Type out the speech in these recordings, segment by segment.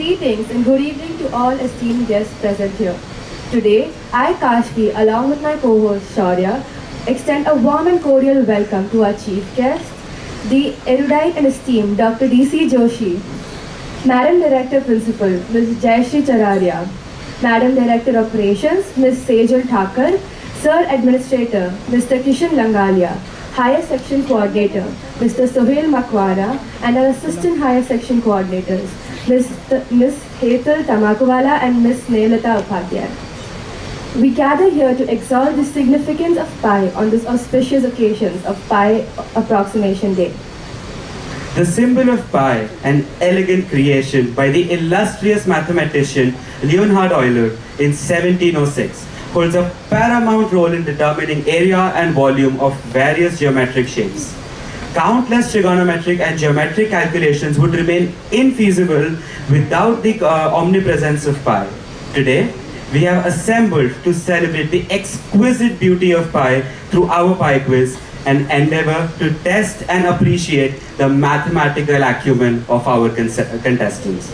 Greetings and good evening to all esteemed guests present here. Today, I, Kashvi, along with my co-host Shaurya, extend a warm and cordial welcome to our chief guest, the erudite and esteemed Dr. D.C. Joshi, Madam Director Principal, Ms. Jayashree Chararia, Madam Director Operations, Ms. Sejal Thakur, Sir Administrator, Mr. Kishan Langalia, Higher Section Coordinator, Mr. Sohail Makwara, and our Assistant Higher Section Coordinators, Ms. Hetal Tamakuwala and Ms. Nelata Upadhyay. We gather here to exalt the significance of pi on this auspicious occasion of Pi Approximation Day. The symbol of pi, an elegant creation by the illustrious mathematician Leonhard Euler in 1706, holds a paramount role in determining area and volume of various geometric shapes. Countless trigonometric and geometric calculations would remain infeasible without the omnipresence of pi. Today, we have assembled to celebrate the exquisite beauty of pi through our pi quiz and endeavor to test and appreciate the mathematical acumen of our contestants.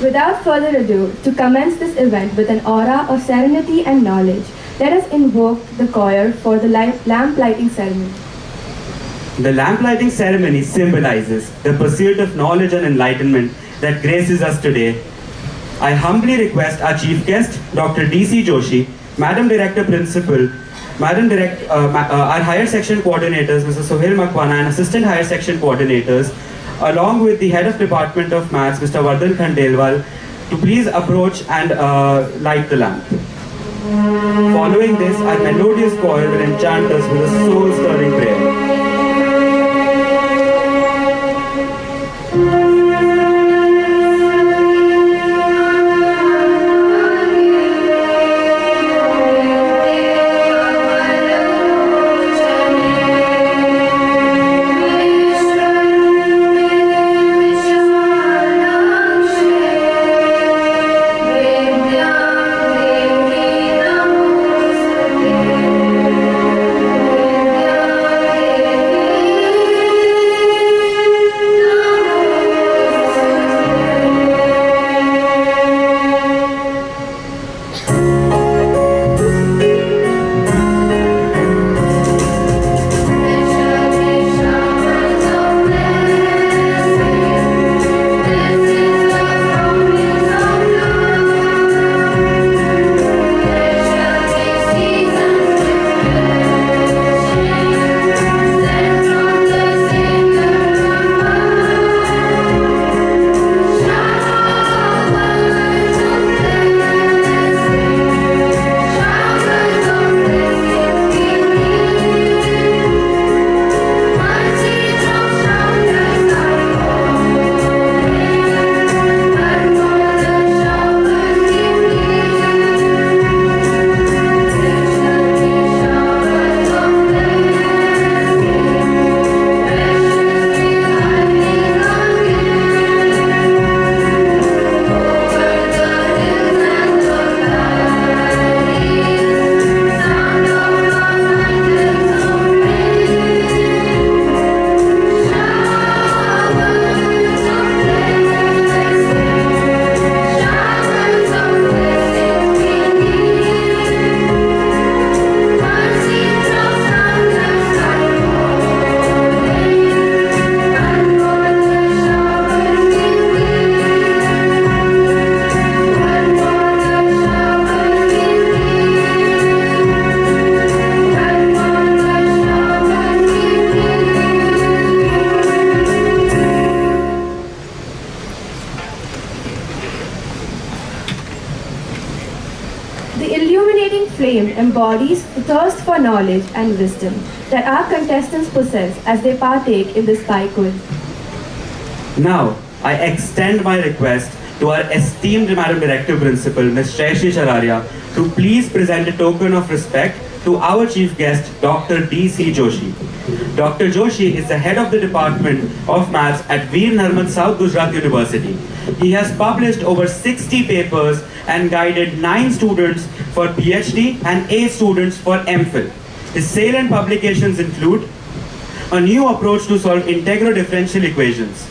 Without further ado, to commence this event with an aura of serenity and knowledge, let us invoke the choir for the lamp lighting ceremony. The lamp lighting ceremony symbolizes the pursuit of knowledge and enlightenment that graces us today. I humbly request our chief guest, Dr. D.C. Joshi, Madam Director Principal, our Higher Section Coordinators, Mr. Sohail Makwana, and Assistant Higher Section Coordinators, along with the Head of Department of Maths, Mr. Vardhan Khandelwal, to please approach and light the lamp. Following this, our melodious choir will enchant us with a soul-stirring prayer. Embodies the thirst for knowledge and wisdom that our contestants possess as they partake in this pi quiz. Now, I extend my request to our esteemed Madam Director Principal, Ms. Jayashree Chararia, to please present a token of respect to our chief guest, Dr. D.C. Joshi. Dr. Joshi is the head of the Department of Maths at Veer Narmad South Gujarat University. He has published over 60 papers and guided 9 students for PhD and 8 students for MPhil. His salient publications include A New Approach to Solve Integral Differential Equations,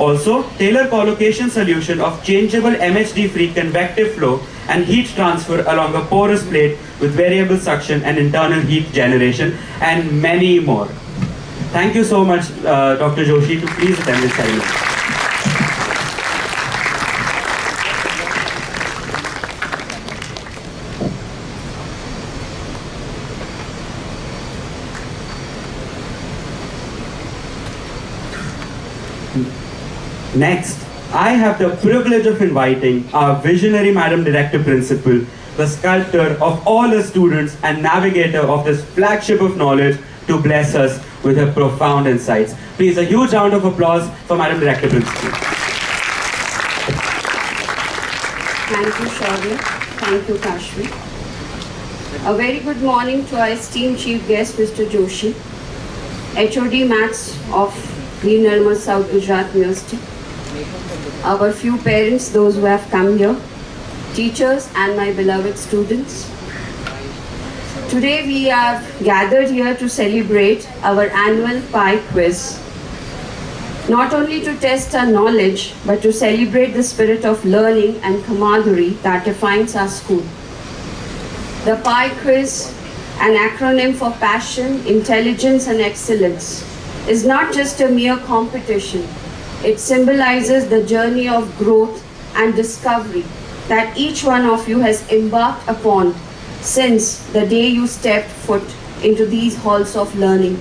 Also, Taylor collocation solution of changeable MHD-free convective flow and heat transfer along a porous plate with variable suction and internal heat generation, and many more. Thank you so much, Dr. Joshi, to please attend this ceremony. Next, I have the privilege of inviting our visionary Madam Director Principal, the sculptor of all her students and navigator of this flagship of knowledge, to bless us with her profound insights. Please, a huge round of applause for Madam Director Principal. Thank you, Shaurya. Thank you, Kashvi. A very good morning to our esteemed Chief Guest, Mr. Joshi, HOD Maths of Green Nirmal South Gujarat University, our few parents, those who have come here, teachers and my beloved students. Today we have gathered here to celebrate our annual Pi quiz. Not only to test our knowledge, but to celebrate the spirit of learning and camaraderie that defines our school. The Pi quiz, an acronym for passion, intelligence and excellence, is not just a mere competition. It symbolizes the journey of growth and discovery that each one of you has embarked upon since the day you stepped foot into these halls of learning.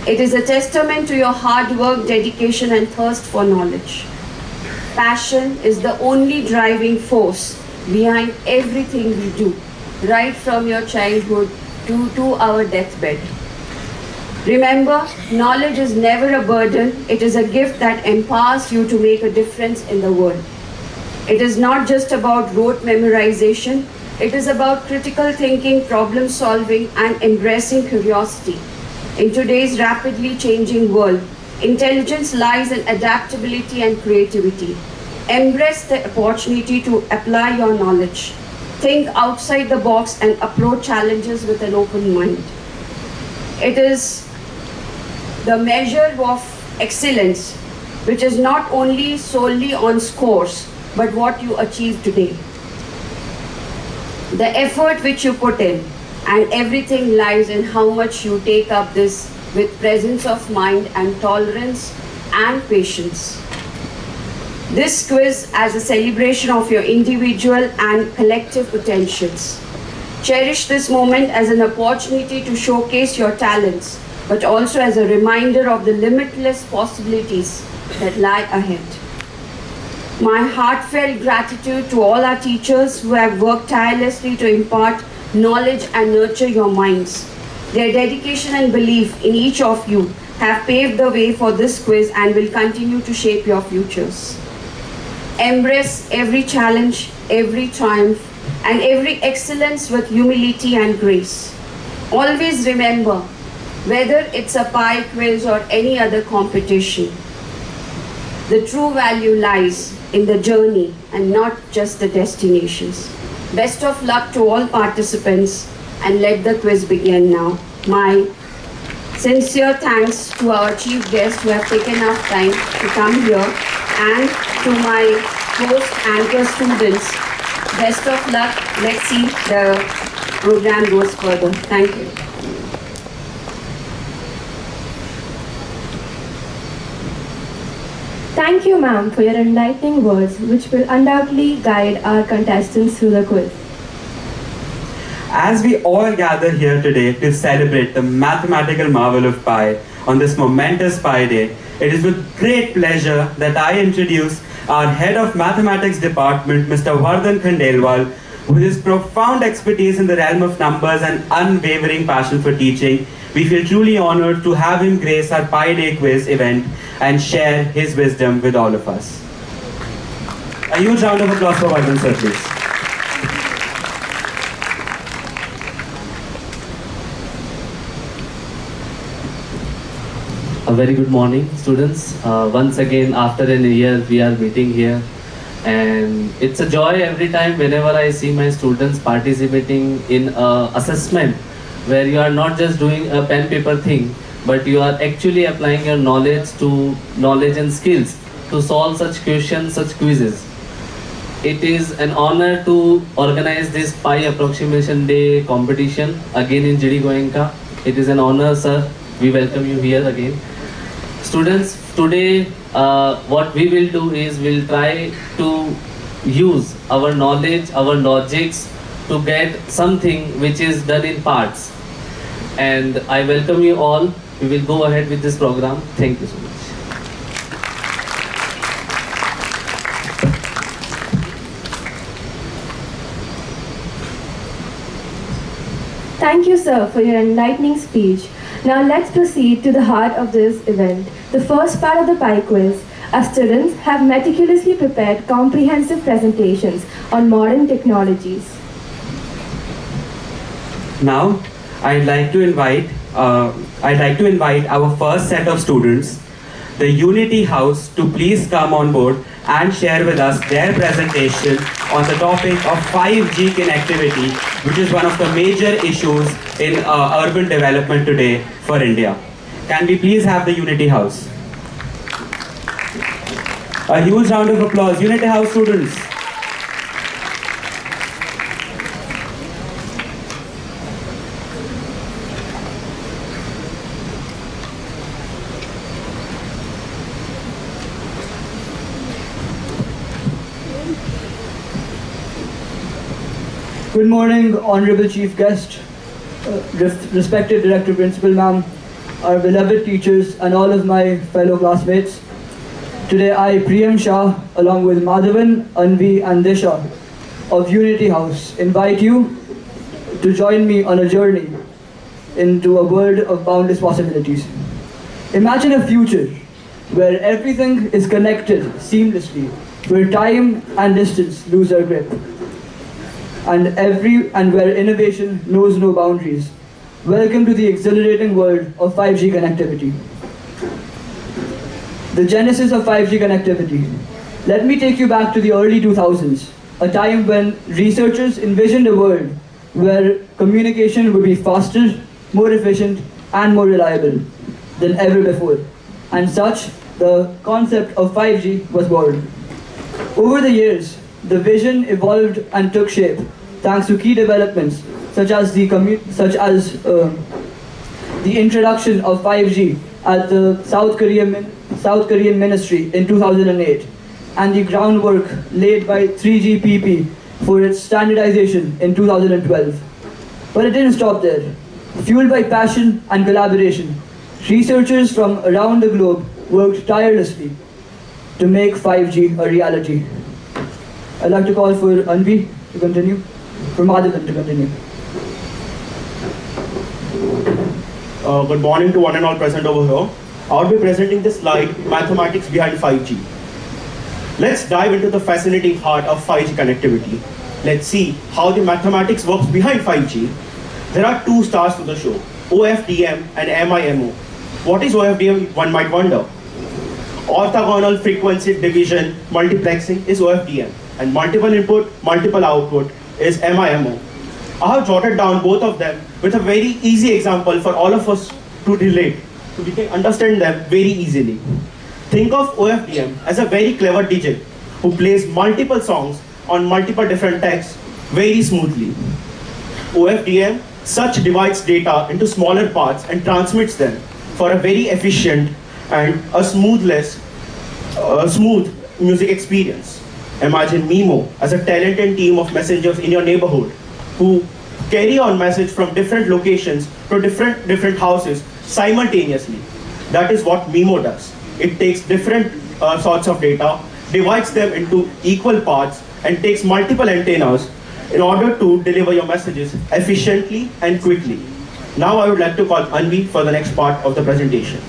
It is a testament to your hard work, dedication and thirst for knowledge. Passion is the only driving force behind everything we do, right from your childhood to our deathbed. Remember, knowledge is never a burden. It is a gift that empowers you to make a difference in the world. It is not just about rote memorization. It is about critical thinking, problem solving, and embracing curiosity. In today's rapidly changing world, intelligence lies in adaptability and creativity. Embrace the opportunity to apply your knowledge. Think outside the box and approach challenges with an open mind. It is the measure of excellence, which is not only solely on scores, but what you achieve today. The effort which you put in, and everything lies in how much you take up this with presence of mind and tolerance and patience. This quiz as a celebration of your individual and collective potentials. Cherish this moment as an opportunity to showcase your talents, but also as a reminder of the limitless possibilities that lie ahead. My heartfelt gratitude to all our teachers who have worked tirelessly to impart knowledge and nurture your minds. Their dedication and belief in each of you have paved the way for this quiz and will continue to shape your futures. Embrace every challenge, every triumph, and every excellence with humility and grace. Always remember, whether it's a Pi quiz or any other competition, the true value lies in the journey and not just the destinations. Best of luck to all participants, and let the quiz begin now. My sincere thanks to our chief guests who have taken enough time to come here, and to my host anchor students. Best of luck. Let's see the program goes further. Thank you. Thank you, ma'am, for your enlightening words, which will undoubtedly guide our contestants through the quiz. As we all gather here today to celebrate the mathematical marvel of pi on this momentous Pi Day, it is with great pleasure that I introduce our Head of Mathematics Department, Mr. Vardhan Khandelwal, with his profound expertise in the realm of numbers and unwavering passion for teaching. We feel truly honored to have him grace our Pi Day quiz event and share his wisdom with all of us. A huge round of applause for Vardhan, sir, please. A very good morning, students. Once again, after a year, we are meeting here, and it's a joy every time whenever I see my students participating in assessment, where you are not just doing a pen paper thing, but you are actually applying your knowledge and skills to solve such questions, such quizzes. It is an honor to organize this Pi Approximation Day competition again in G.D.Goenka. It is an honor, sir. We welcome you here again. Students, today what we will do is we'll try to use our knowledge, our logics to get something which is done in parts. And I welcome you all. We will go ahead with this program. Thank you so much. Thank you, sir, for your enlightening speech. Now let's proceed to the heart of this event, the first part of the Pi quiz. Our students have meticulously prepared comprehensive presentations on modern technologies. Now, I'd like to invite our first set of students, the Unity House, to please come on board and share with us their presentation on the topic of 5G connectivity, which is one of the major issues in urban development today for India. Can we please have the Unity House? A huge round of applause. Unity House students. Good morning, Honorable Chief Guest, respected Director Principal Ma'am, our beloved teachers and all of my fellow classmates. Today I, Priyam Shah, along with Madhavan, Anvi and Disha of Unity House, invite you to join me on a journey into a world of boundless possibilities. Imagine a future where everything is connected seamlessly, where time and distance lose their grip, and where innovation knows no boundaries. Welcome to the exhilarating world of 5G connectivity. The genesis of 5G connectivity. Let me take you back to the early 2000s, a time when researchers envisioned a world where communication would be faster, more efficient, and more reliable than ever before. And such, the concept of 5G was born. Over the years, the vision evolved and took shape thanks to key developments such as the introduction of 5G at the South Korean Ministry in 2008 and the groundwork laid by 3GPP for its standardization in 2012. But it didn't stop there. Fueled by passion and collaboration, researchers from around the globe worked tirelessly to make 5G a reality. I'd like to call for Anvi to continue, for Madhavan to continue. Good morning to one and all present over here. I'll be presenting the slide, Mathematics Behind 5G. Let's dive into the fascinating heart of 5G connectivity. Let's see how the mathematics works behind 5G. There are two stars to the show, OFDM and MIMO. What is OFDM, one might wonder. Orthogonal frequency division multiplexing is OFDM, and multiple input, multiple output is MIMO. I have jotted down both of them with a very easy example for all of us to relate, so we can understand them very easily. Think of OFDM as a very clever DJ who plays multiple songs on multiple different texts very smoothly. OFDM such divides data into smaller parts and transmits them for a very efficient and a smooth music experience. Imagine MIMO as a talented team of messengers in your neighborhood who carry on message from different locations to different houses simultaneously. That is what MIMO does. It takes different sorts of data, divides them into equal parts, and takes multiple antennas in order to deliver your messages efficiently and quickly. Now I would like to call Anvi for the next part of the presentation.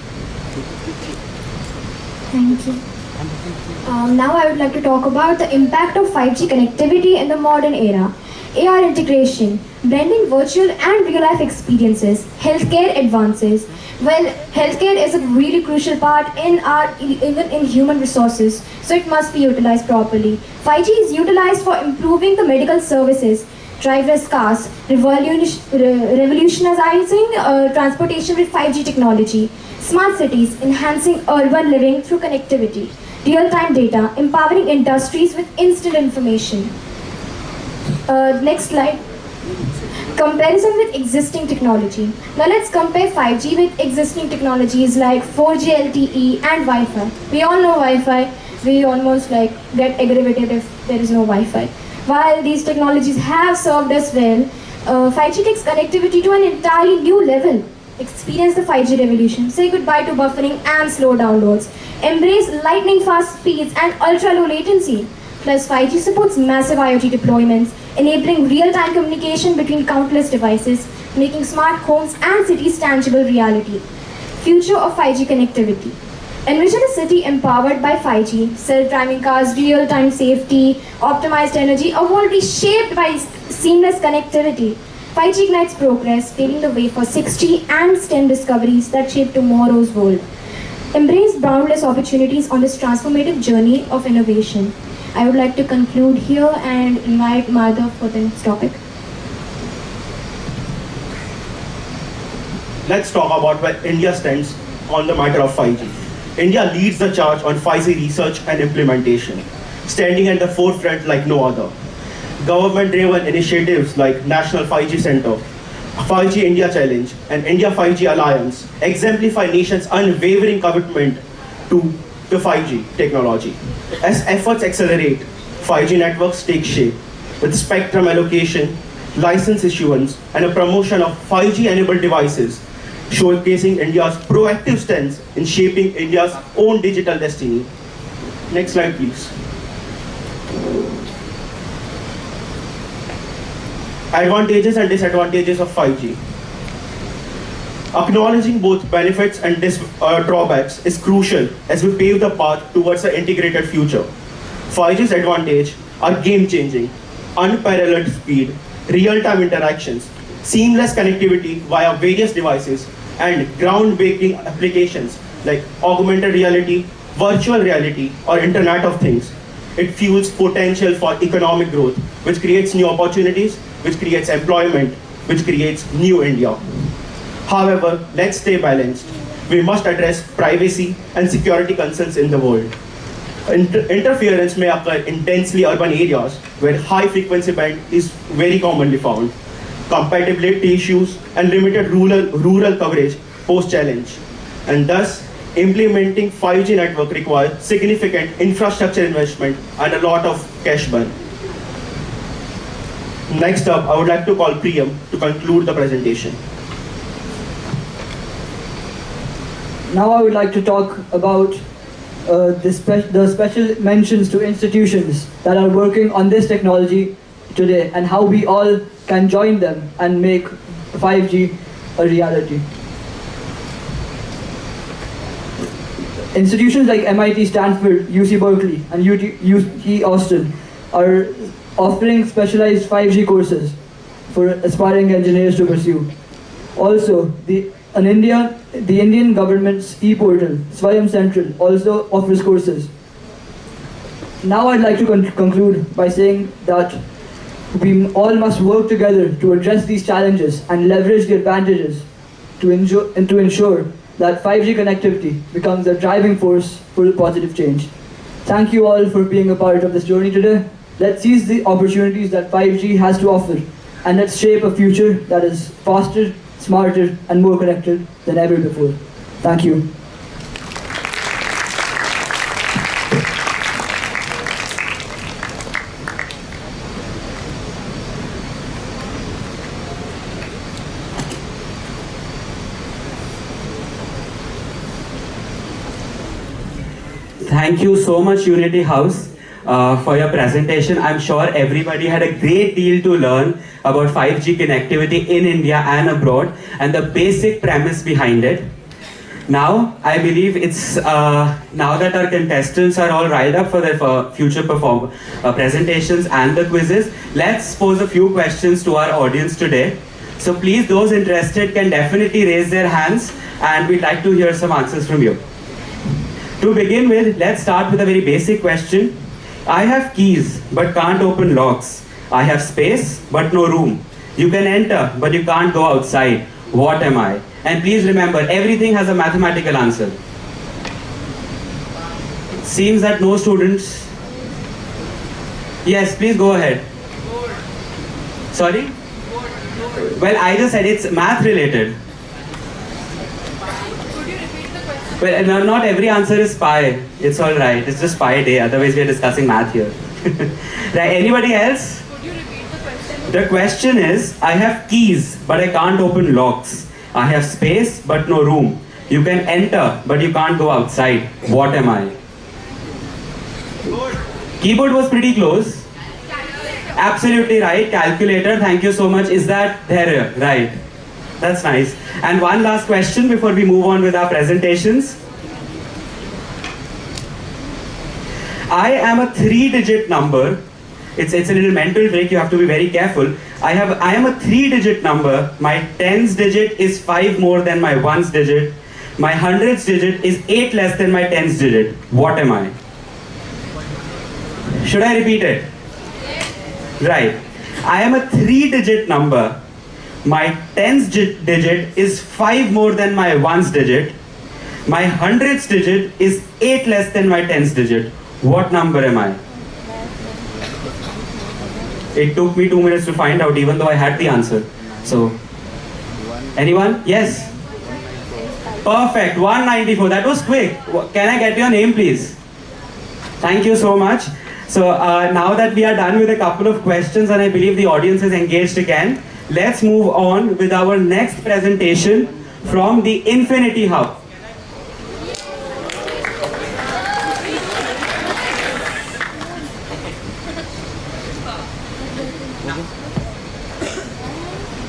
Thank you. Now I would like to talk about the impact of 5G connectivity in the modern era. AR integration, blending virtual and real-life experiences, healthcare advances. Well, healthcare is a really crucial part even in human resources, so it must be utilized properly. 5G is utilized for improving the medical services, driverless cars, revolutionizing transportation with 5G technology, smart cities, enhancing urban living through connectivity. real-time data, empowering industries with instant information. Next slide. Comparison with existing technology. Now let's compare 5G with existing technologies like 4G LTE and Wi-Fi. We all know Wi-Fi. We almost get aggravated if there is no Wi-Fi. While these technologies have served us well, 5G takes connectivity to an entirely new level. Experience the 5G revolution. Say goodbye to buffering and slow downloads. Embrace lightning fast speeds and ultra low latency. Plus 5G supports massive IoT deployments, enabling real-time communication between countless devices, making smart homes and cities tangible reality. Future of 5G connectivity. Envision a city empowered by 5G, self-driving cars, real-time safety, optimized energy, a world reshaped by seamless connectivity. 5G ignites progress, paving the way for 6G and STEM discoveries that shape tomorrow's world. Embrace boundless opportunities on this transformative journey of innovation. I would like to conclude here and invite Madhav for the next topic. Let's talk about where India stands on the matter of 5G. India leads the charge on 5G research and implementation, standing at the forefront like no other. Government-driven initiatives like National 5G Center, 5G India Challenge, and India 5G Alliance exemplify nation's unwavering commitment to the 5G technology. As efforts accelerate, 5G networks take shape with spectrum allocation, license issuance, and a promotion of 5G-enabled devices, showcasing India's proactive stance in shaping India's own digital destiny. Next slide, please. Advantages and disadvantages of 5G. Acknowledging both benefits and drawbacks is crucial as we pave the path towards an integrated future. 5G's advantages are game-changing, unparalleled speed, real-time interactions, seamless connectivity via various devices, and groundbreaking applications like augmented reality, virtual reality, or Internet of Things. It fuels potential for economic growth, which creates new opportunities, which creates employment, which creates new India. However, let's stay balanced. We must address privacy and security concerns in the world. Interference may occur in densely urban areas where high frequency band is very commonly found. Compatibility issues and limited rural coverage pose challenge. And thus, implementing 5G network requires significant infrastructure investment and a lot of cash burn. Next up, I would like to call Priyam to conclude the presentation. Now I would like to talk about the special mentions to institutions that are working on this technology today and how we all can join them and make 5G a reality. Institutions like MIT, Stanford, UC Berkeley, and UT Austin are offering specialized 5G courses for aspiring engineers to pursue. Also, the Indian government's e-portal, Swayam Central, also offers courses. Now I'd like to conclude by saying that we all must work together to address these challenges and leverage the advantages to ensure that 5G connectivity becomes a driving force for positive change. Thank you all for being a part of this journey today. Let's seize the opportunities that 5G has to offer, and let's shape a future that is faster, smarter, and more connected than ever before. Thank you. Thank you so much, Unity House, for your presentation. I'm sure everybody had a great deal to learn about 5G connectivity in India and abroad and the basic premise behind it. Now, I believe it's now that our contestants are all riled up for their future presentations and the quizzes, let's pose a few questions to our audience today. So please, those interested can definitely raise their hands and we'd like to hear some answers from you. To begin with, let's start with a very basic question. I have keys but can't open locks. I have space but no room. You can enter but you can't go outside. What am I? And please remember, everything has a mathematical answer. Seems that no students. Yes, please go ahead. Sorry? Well, I just said it's math related. Well, not every answer is pi. It's all right. It's just pi day. Otherwise, we are discussing math here. Right? Anybody else? The question is, I have keys, but I can't open locks. I have space, but no room. You can enter, but you can't go outside. What am I? Keyboard was pretty close. Absolutely right. Calculator. Thank you so much. Is that there? Right. That's nice. And one last question before we move on with our presentations. I am a 3-digit number. It's a little mental trick. You have to be very careful. I am a 3-digit number. My tens digit is 5 more than my ones digit. My hundreds digit is 8 less than my tens digit. What am I? Should I repeat it? Right. I am a 3-digit number. My tens digit is 5 more than my ones digit. My hundreds digit is 8 less than my tens digit. What number am I? It took me 2 minutes to find out, even though I had the answer. So, anyone? Yes? Perfect. 194. That was quick. Can I get your name, please? Thank you so much. So, now that we are done with a couple of questions and I believe the audience is engaged again, let's move on with our next presentation from the Infinity Hub.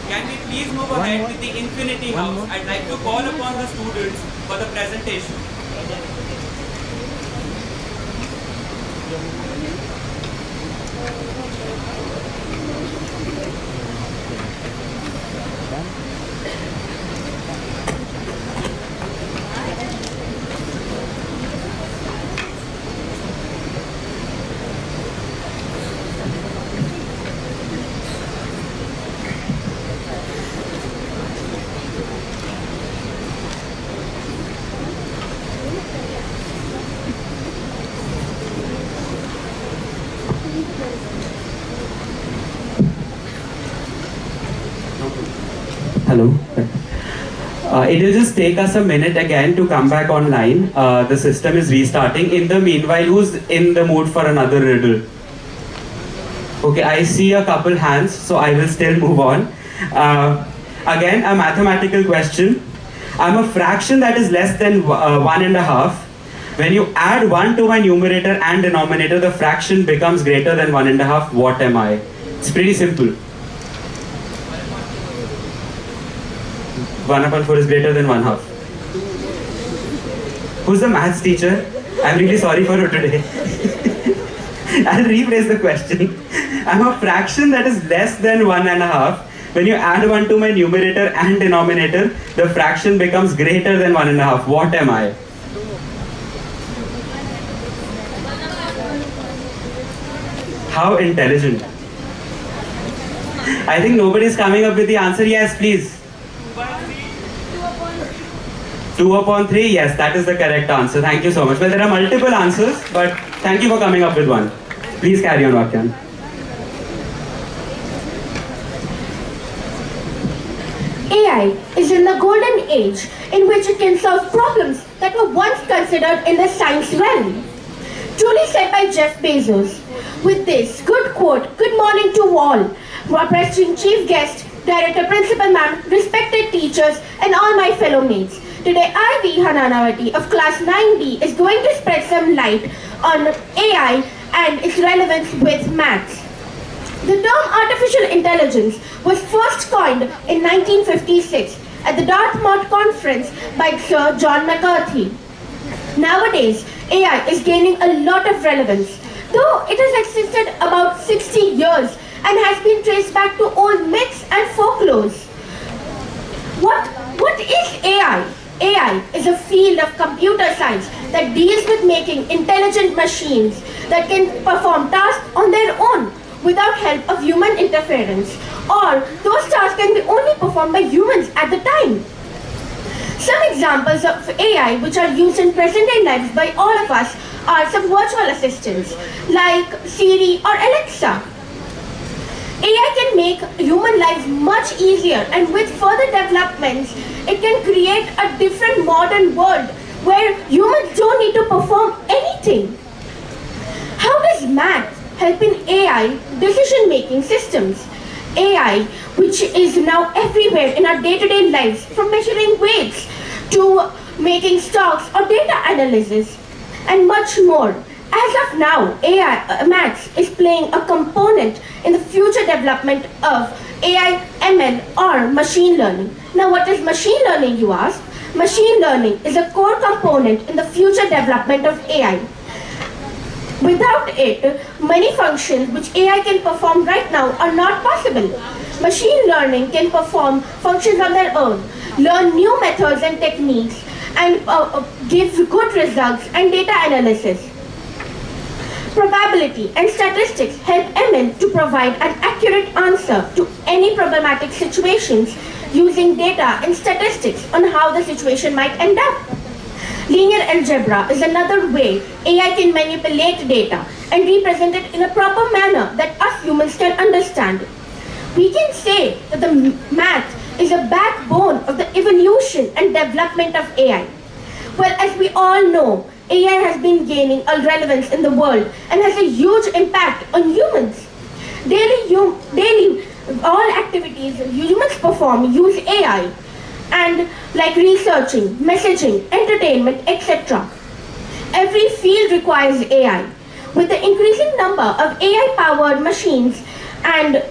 Can we please move ahead with the Infinity House? I'd like to call upon the students for the presentation. Hello. It will just take us a minute again to come back online. The system is restarting. In the meanwhile, who's in the mood for another riddle? Okay, I see a couple hands, so I will still move on. Again, a mathematical question. I'm a fraction that is less than 1.5. When you add 1 to my numerator and denominator, the fraction becomes greater than 1.5. What am I? It's pretty simple. 1/4 is greater than 1/2. Who's the maths teacher? I'm really sorry for you today. I'll rephrase the question. I'm a fraction that is less than 1.5. When you add 1 to my numerator and denominator, the fraction becomes greater than 1.5. What am I? How intelligent. I think nobody's coming up with the answer. Yes, please. 2/3, yes, that is the correct answer. Thank you so much. Well, there are multiple answers, but thank you for coming up with one. Please carry on, Vakyan. AI is in the golden age in which it can solve problems that were once considered in the science realm. Truly said by Jeff Bezos. With this good quote, good morning to all, our President Chief Guest, Director, Principal Ma'am, respected teachers, and all my fellow mates. Today, I, V. Hananavati of Class 9B, is going to spread some light on AI and its relevance with maths. The term artificial intelligence was first coined in 1956 at the Dartmouth Conference by Sir John McCarthy. Nowadays, AI is gaining a lot of relevance, though it has existed about 60 years and has been traced back to old myths and folklores. What is AI? AI is a field of computer science that deals with making intelligent machines that can perform tasks on their own without help of human interference, or those tasks can be only performed by humans at the time. Some examples of AI which are used in present-day lives by all of us are some virtual assistants like Siri or Alexa. AI can make human life much easier, and with further developments, it can create a different modern world where humans don't need to perform anything. How does math help in AI decision-making systems? AI, which is now everywhere in our day-to-day lives, from measuring weights to making stocks or data analysis, and much more. As of now, AI, maths is playing a component in the future development of AI, ML or machine learning. Now what is machine learning, you ask? Machine learning is a core component in the future development of AI. Without it, many functions which AI can perform right now are not possible. Machine learning can perform functions on their own, learn new methods and techniques, and give good results and data analysis. Probability and statistics help ML to provide an accurate answer to any problematic situations using data and statistics on how the situation might end up. Linear algebra is another way AI can manipulate data and represent it in a proper manner that us humans can understand. We can say that the math is a backbone of the evolution and development of AI. Well, as we all know, AI has been gaining a relevance in the world and has a huge impact on humans. Daily, all activities humans perform use AI, and like researching, messaging, entertainment, etc. Every field requires AI. With the increasing number of AI-powered machines and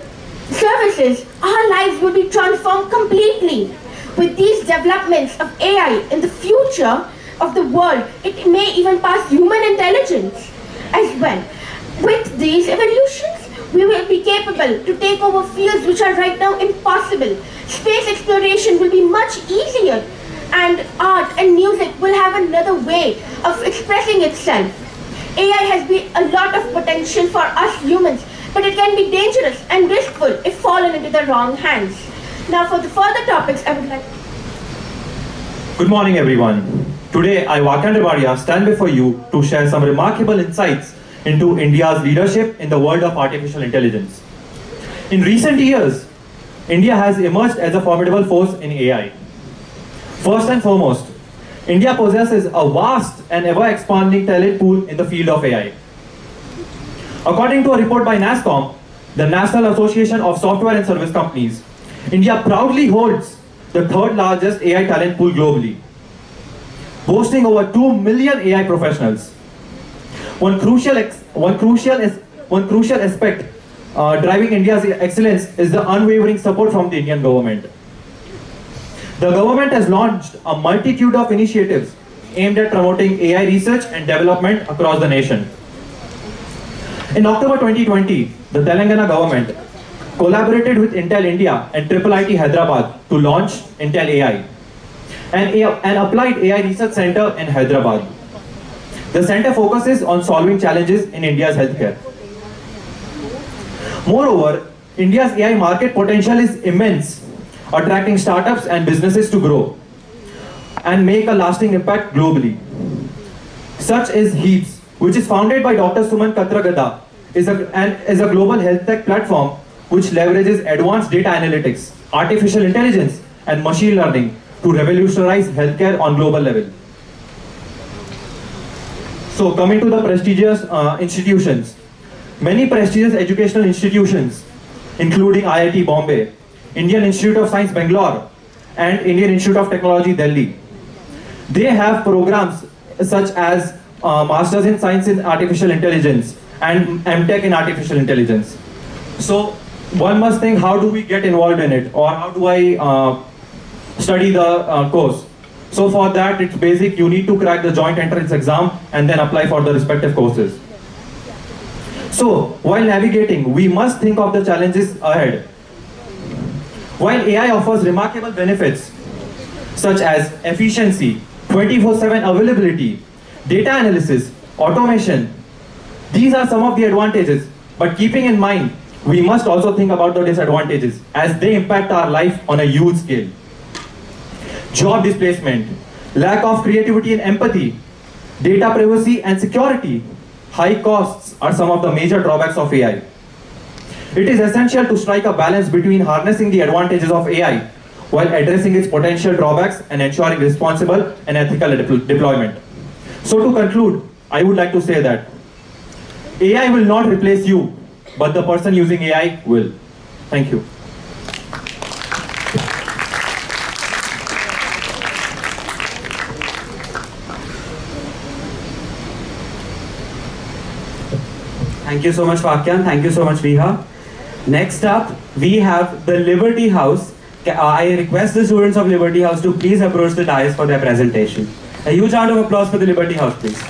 services, our lives will be transformed completely. With these developments of AI in the future of the world, it may even pass human intelligence as well. With these evolutions, we will be capable to take over fields which are right now impossible. Space exploration will be much easier, and art and music will have another way of expressing itself. AI has a lot of potential for us humans, but it can be dangerous and riskful if fallen into the wrong hands. Now for the further topics, I would like Good morning, everyone. Today, I, Vakant Revadia, stand before you to share some remarkable insights into India's leadership in the world of artificial intelligence. In recent years, India has emerged as a formidable force in AI. First and foremost, India possesses a vast and ever-expanding talent pool in the field of AI. According to a report by NASSCOM, the National Association of Software and Service Companies, India proudly holds the third largest AI talent pool globally, boasting over 2 million AI professionals. One crucial aspect driving India's excellence is the unwavering support from the Indian government. The government has launched a multitude of initiatives aimed at promoting AI research and development across the nation. In October 2020, the Telangana government collaborated with Intel India and IIIT Hyderabad to launch Intel AI, an applied AI research center in Hyderabad. The center focuses on solving challenges in India's healthcare. Moreover, India's AI market potential is immense, attracting startups and businesses to grow and make a lasting impact globally. Such is HEAPS, which is founded by Dr. Suman Katragada, is a global health tech platform which leverages advanced data analytics, artificial intelligence, and machine learning to revolutionize healthcare on global level. So coming to the prestigious institutions, many prestigious educational institutions, including IIT Bombay, Indian Institute of Science Bangalore, and Indian Institute of Technology Delhi, they have programs such as Masters in Science in Artificial Intelligence and MTech in Artificial Intelligence. So one must think, how do we get involved in it, or how do I study the course? So for that, it's basic. You need to crack the joint entrance exam and then apply for the respective courses. So while navigating, we must think of the challenges ahead. While AI offers remarkable benefits such as efficiency, 24/7 availability, data analysis, automation, these are some of the advantages. But keeping in mind, we must also think about the disadvantages as they impact our life on a huge scale. Job displacement, lack of creativity and empathy, data privacy and security. High costs are some of the major drawbacks of AI. It is essential to strike a balance between harnessing the advantages of AI while addressing its potential drawbacks and ensuring responsible and ethical deployment. So to conclude, I would like to say that AI will not replace you, but the person using AI will. Thank you. Thank you so much, Fakyan. Thank you so much, Viha. Next up, we have the Liberty House. I request the students of Liberty House to please approach the dais for their presentation. A huge round of applause for the Liberty House, please.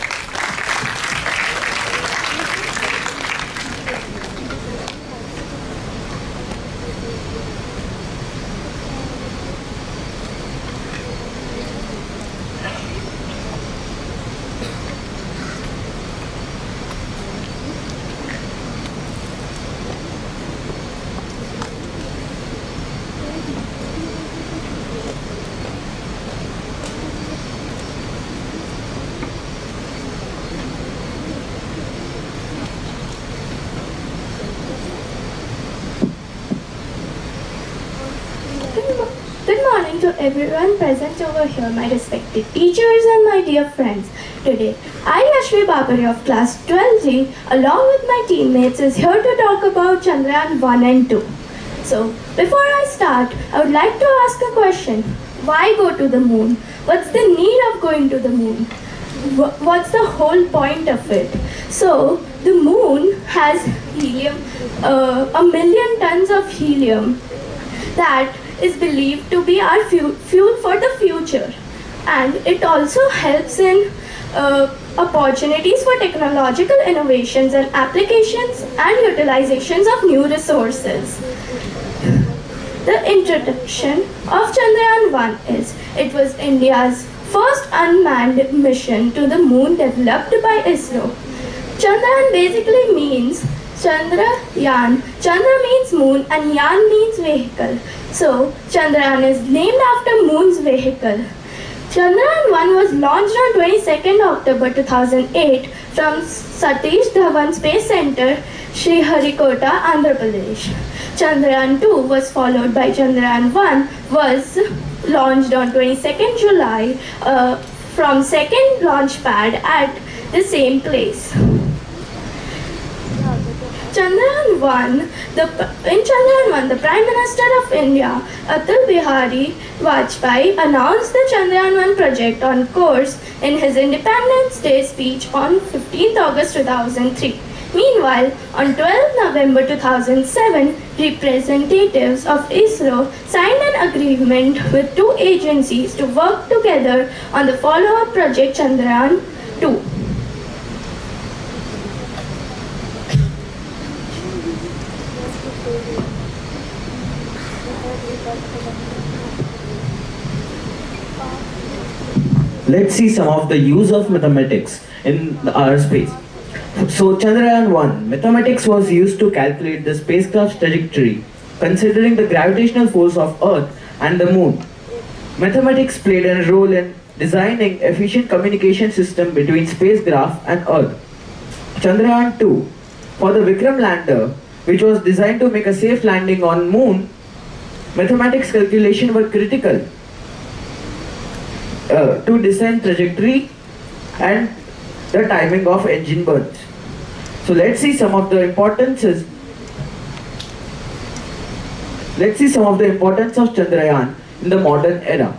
Good morning to everyone present over here, my respected teachers and my dear friends. Today, I, Ashvi Babari of class 12G, along with my teammates, is here to talk about Chandrayaan 1 and 2. So, before I start, I would like to ask a question. Why go to the moon? What's the need of going to the moon? What's the whole point of it? So, the moon has helium, 1,000,000 tons of helium that is believed to be our fuel for the future, and it also helps in opportunities for technological innovations and applications and utilizations of new resources. The introduction of Chandrayaan 1 is, it was India's first unmanned mission to the moon developed by ISRO. Chandrayaan basically means Chandrayaan. Chandra means moon and Yaan means vehicle. So, Chandrayaan is named after moon's vehicle. Chandrayaan 1 was launched on 22nd October 2008 from Satish Dhawan Space Center, Sriharikota, Andhra Pradesh. Chandrayaan 2 was followed by Chandrayaan 1 was launched on 22nd July from second launch pad at the same place. Chandrayaan 1, in Chandrayaan 1, the Prime Minister of India, Atal Bihari Vajpayee, announced the Chandrayaan 1 project on course in his Independence Day speech on 15th August 2003. Meanwhile, on 12 November 2007, representatives of ISRO signed an agreement with two agencies to work together on the follow-up project Chandrayaan 2. Let's see some of the use of mathematics in our space. So Chandrayaan 1, mathematics was used to calculate the spacecraft's trajectory, considering the gravitational force of Earth and the Moon. Mathematics played a role in designing efficient communication system between spacecraft and Earth. Chandrayaan 2, for the Vikram lander, which was designed to make a safe landing on Moon, mathematics calculation were critical to descent trajectory and the timing of engine burns. So let's see some of the importances. Let's see some of the importance of Chandrayaan in the modern era.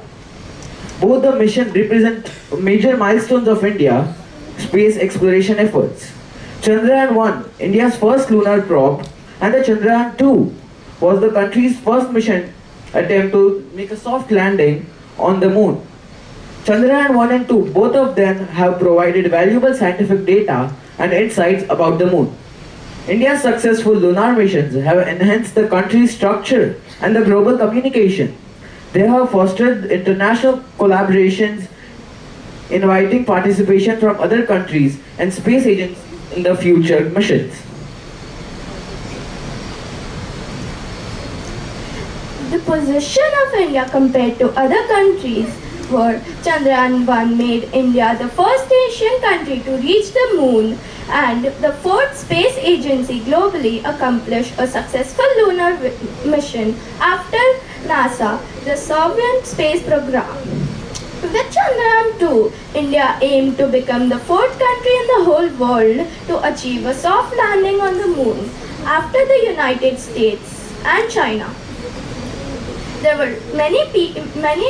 Both the missions represent major milestones of India space exploration efforts. Chandrayaan 1, India's first lunar probe, and the Chandrayaan 2 was the country's first mission attempt to make a soft landing on the moon. Chandrayaan 1 and 2, both of them have provided valuable scientific data and insights about the moon. India's successful lunar missions have enhanced the country's structure and the global communication. They have fostered international collaborations, inviting participation from other countries and space agencies in the future missions. The position of India compared to other countries were Chandrayaan-1 made India the first Asian country to reach the moon and the fourth space agency globally accomplished a successful lunar mission after NASA, the Soviet space program. With Chandrayaan-2, India aimed to become the fourth country in the whole world to achieve a soft landing on the moon after the United States and China. There were many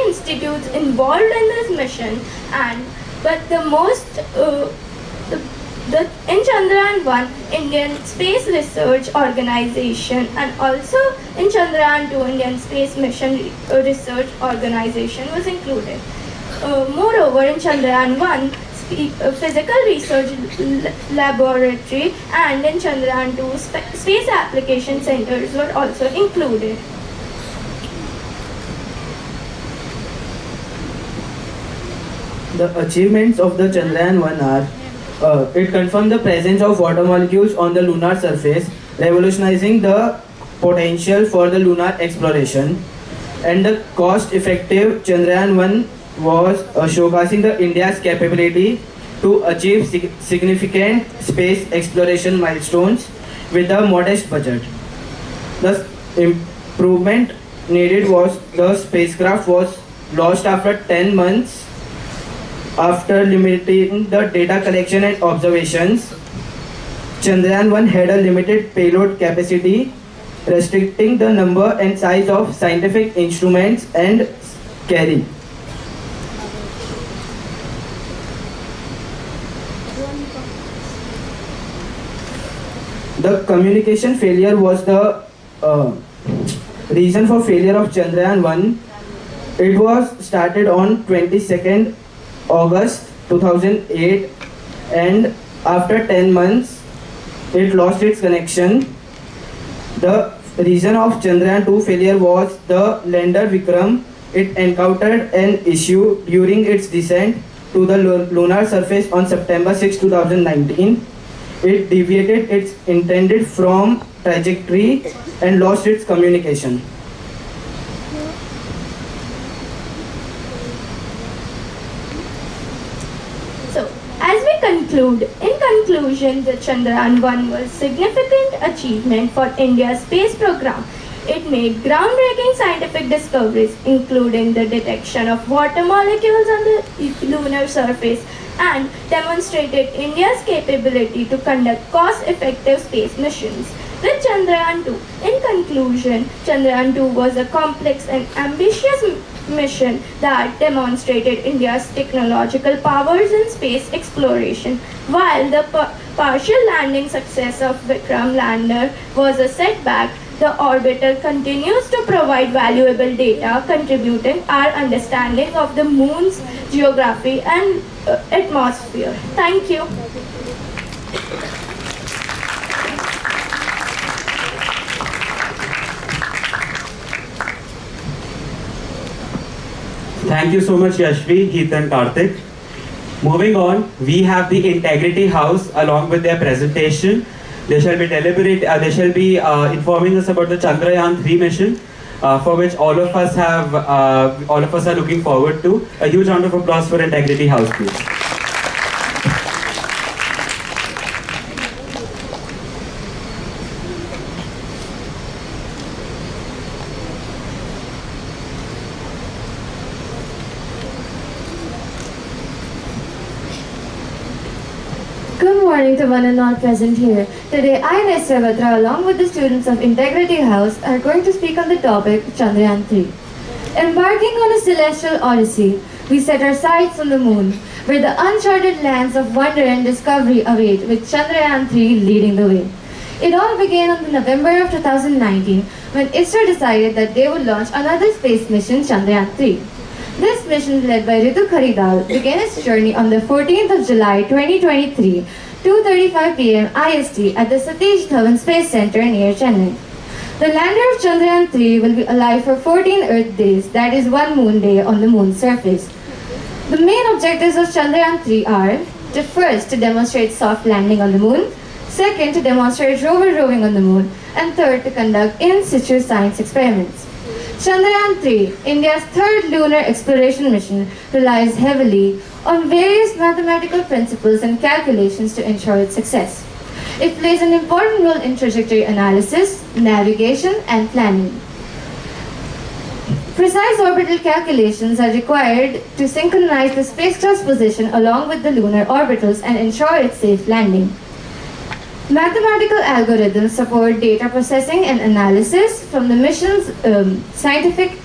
institutes involved in this mission, but the most in Chandrayaan-1, Indian Space Research Organization, and also in Chandrayaan-2, Indian Space Mission Research Organization was included. Moreover, in Chandrayaan-1, physical research laboratory and in Chandrayaan-2, space application centers were also included. The achievements of the Chandrayaan-1 are it confirmed the presence of water molecules on the lunar surface, revolutionizing the potential for the lunar exploration. And the cost-effective Chandrayaan-1 was showcasing the India's capability to achieve significant space exploration milestones with a modest budget. The improvement needed was the spacecraft was launched after 10 months after limiting the data collection and observations. Chandrayaan-1 had a limited payload capacity, restricting the number and size of scientific instruments and carry. The communication failure was the reason for failure of Chandrayaan-1. It was started on 22nd August 2008 and after 10 months it lost its connection. The reason of Chandrayaan-2 failure was the lander Vikram. It encountered an issue during its descent to the lunar surface on September 6, 2019. It deviated its intended from trajectory and lost its communication. So, as we conclude, in conclusion, the Chandrayaan-1 was significant achievement for India's space program. It made groundbreaking scientific discoveries, including the detection of water molecules on the lunar surface, and demonstrated India's capability to conduct cost-effective space missions. With Chandrayaan-2, in conclusion, Chandrayaan-2 was a complex and ambitious mission that demonstrated India's technological powers in space exploration. While the partial landing success of Vikram lander was a setback, the orbiter continues to provide valuable data, contributing our understanding of the moon's geography and atmosphere. Thank you. Thank you so much, Yashvi, Heath and Karthik. Moving on, we have the Integrity House along with their presentation. They shall be informing us about the Chandrayaan-3 mission, for which all of us are looking forward to. A huge round of applause for Integrity House, please. Good morning to one and all present here. Today, I, Nestor Batra, along with the students of Integrity House, are going to speak on the topic Chandrayaan-3. Embarking on a celestial odyssey, we set our sights on the moon, where the uncharted lands of wonder and discovery await, with Chandrayaan-3 leading the way. It all began on November of 2019, when ISRO decided that they would launch another space mission, Chandrayaan-3. This mission, led by Ritu Kharidal, began its journey on the 14th of July 2023, 2:35 p.m. IST at the Satish Dhawan Space Center near Chennai. The lander of Chandrayaan-3 will be alive for 14 Earth days, that is one moon day on the moon's surface. The main objectives of Chandrayaan-3 are first, to demonstrate soft landing on the moon, second, to demonstrate rover roving on the moon, and third, to conduct in situ science experiments. Chandrayaan-3, India's third lunar exploration mission, relies heavily on various mathematical principles and calculations to ensure its success. It plays an important role in trajectory analysis, navigation, and planning. Precise orbital calculations are required to synchronize the spacecraft's position along with the lunar orbitals and ensure its safe landing. Mathematical algorithms support data processing and analysis from the mission's scientific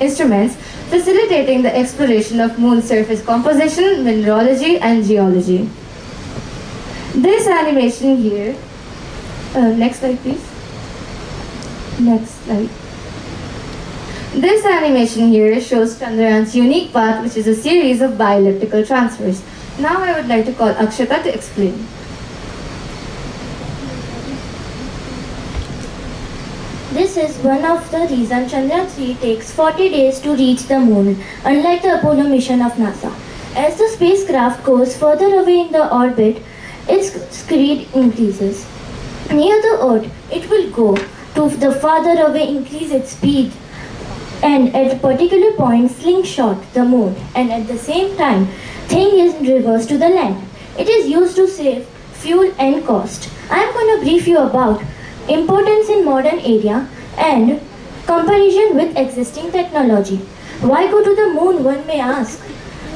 instruments, facilitating the exploration of moon surface composition, mineralogy, and geology. This animation here, next slide please. Next slide. This animation here shows Chandrayaan's unique path, which is a series of bi-elliptical transfers. Now I would like to call Akshata to explain. This is one of the reasons Chandrayaan-3 takes 40 days to reach the moon, unlike the Apollo mission of NASA. As the spacecraft goes further away in the orbit, its speed increases. Near the Earth, it will go to the farther away increase its speed, and at a particular point slingshot the moon, and at the same time thing is reversed to the land. It is used to save fuel and cost. I am going to brief you about importance in modern area and comparison with existing technology. Why go to the moon, one may ask?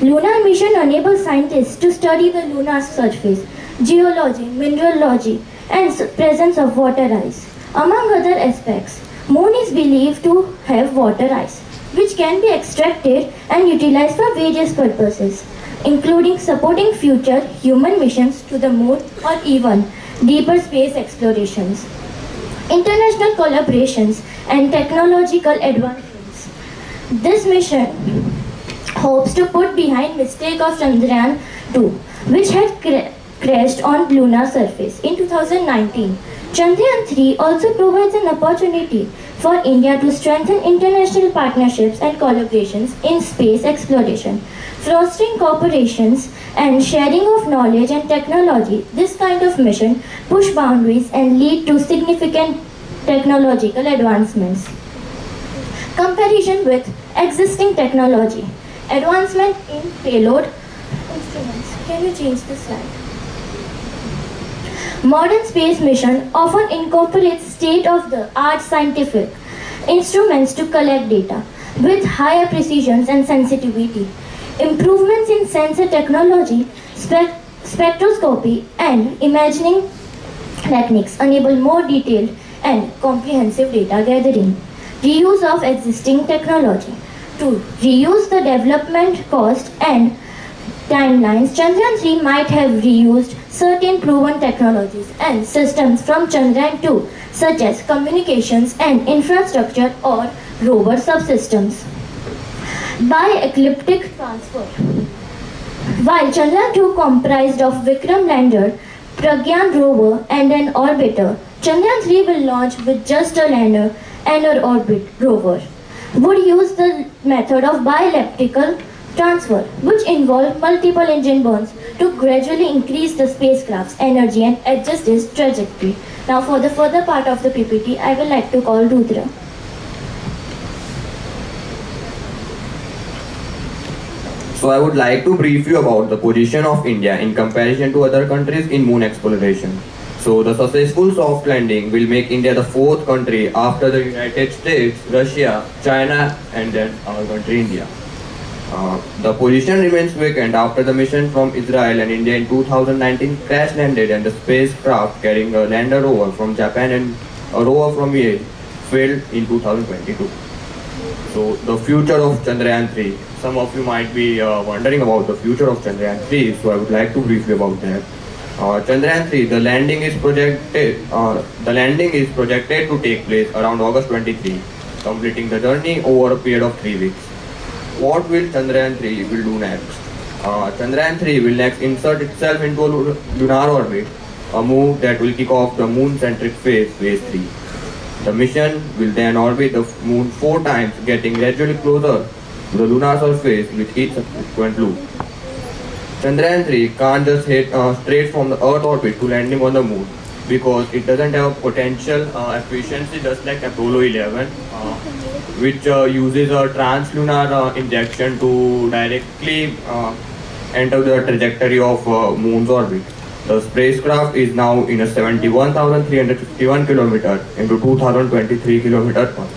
Lunar mission enables scientists to study the lunar surface, geology, mineralogy, and presence of water ice. Among other aspects, moon is believed to have water ice, which can be extracted and utilized for various purposes, including supporting future human missions to the moon or even deeper space explorations. International collaborations and technological advancements. This mission hopes to put behind mistake of Chandrayaan-2, which had crashed on lunar surface in 2019. Chandrayaan-3 also provides an opportunity for India to strengthen international partnerships and collaborations in space exploration, fostering cooperations and sharing of knowledge and technology. This kind of mission push boundaries and lead to significant technological advancements. Comparison with existing technology. Advancement in payload instruments. Can you change the slide? Modern space mission often incorporates state-of-the-art scientific instruments to collect data with higher precision and sensitivity. Improvements in sensor technology, spectroscopy, and imaging techniques enable more detailed and comprehensive data gathering. Reuse of existing technology. To reuse the development cost and timelines, Chandrayaan-3 might have reused certain proven technologies and systems from Chandrayaan-2, such as communications and infrastructure or rover subsystems. Bi-ecliptic transfer. While Chandrayaan-2 comprised of Vikram lander, Pragyan rover and an orbiter, Chandrayaan-3 will launch with just a lander and an orbit rover. Would use the method of bi-elliptical transfer, which involve multiple engine burns to gradually increase the spacecraft's energy and adjust its trajectory. Now for the further part of the PPT, I will like to call Rudra. So I would like to brief you about the position of India in comparison to other countries in moon exploration. So the successful soft landing will make India the fourth country after the United States, Russia, China, and then our country India. The position remains vacant after the mission from Israel and India in 2019 crash landed and the spacecraft carrying a lander rover from Japan and a rover from EA failed in 2022. So the future of Chandrayaan-3. Some of you might be wondering about the future of Chandrayaan-3, so I would like to brief you about that. Chandrayaan-3, the landing is projected to take place around August 23, completing the journey over a period of 3 weeks. What will Chandrayaan-3 will do next? Chandrayaan-3 will next insert itself into a lunar orbit, a move that will kick off the moon-centric phase 3. The mission will then orbit the moon 4 times, getting gradually closer to the lunar surface with each subsequent loop. Chandrayaan-3 can't just hit straight from the Earth orbit to landing on the moon. because it doesn't have potential efficiency just like Apollo 11, which uses a translunar injection to directly enter the trajectory of moon's orbit. The spacecraft is now in a 71,351 kilometer into 2023 kilometer per.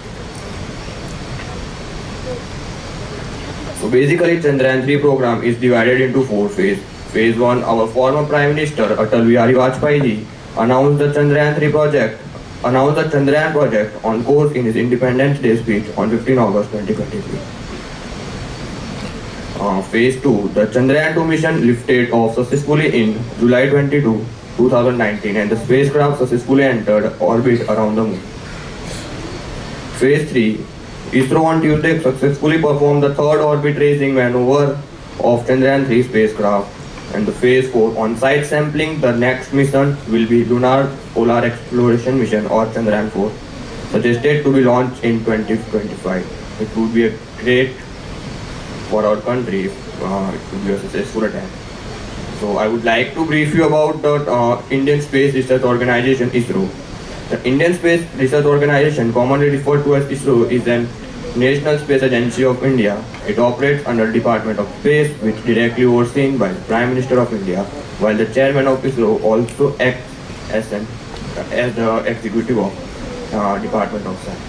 So basically, Chandrayaan 3 program is divided into 4 phases. Phase 1, our former Prime Minister Atal Bihari Vajpayee ji announced the Chandrayaan project on course in his Independence Day speech on 15 August 2023. Phase 2, the Chandrayaan 2 mission lifted off successfully in July 22, 2019, and the spacecraft successfully entered orbit around the moon. Phase 3, ISRO on Tuesday successfully performed the third orbit raising maneuver of Chandrayaan 3 spacecraft. And the phase 4 on-site sampling, the next mission will be Lunar Polar Exploration Mission or Chandrayaan 4, suggested to be launched in 2025. It would be a great for our country if it would be a successful attempt. So I would like to brief you about the Indian Space Research Organization ISRO. The Indian Space Research Organization, commonly referred to as ISRO, is an National Space Agency of India. It operates under Department of Space, which directly overseen by the Prime Minister of India, while the chairman of ISRO also acts as the executive of Department of Science.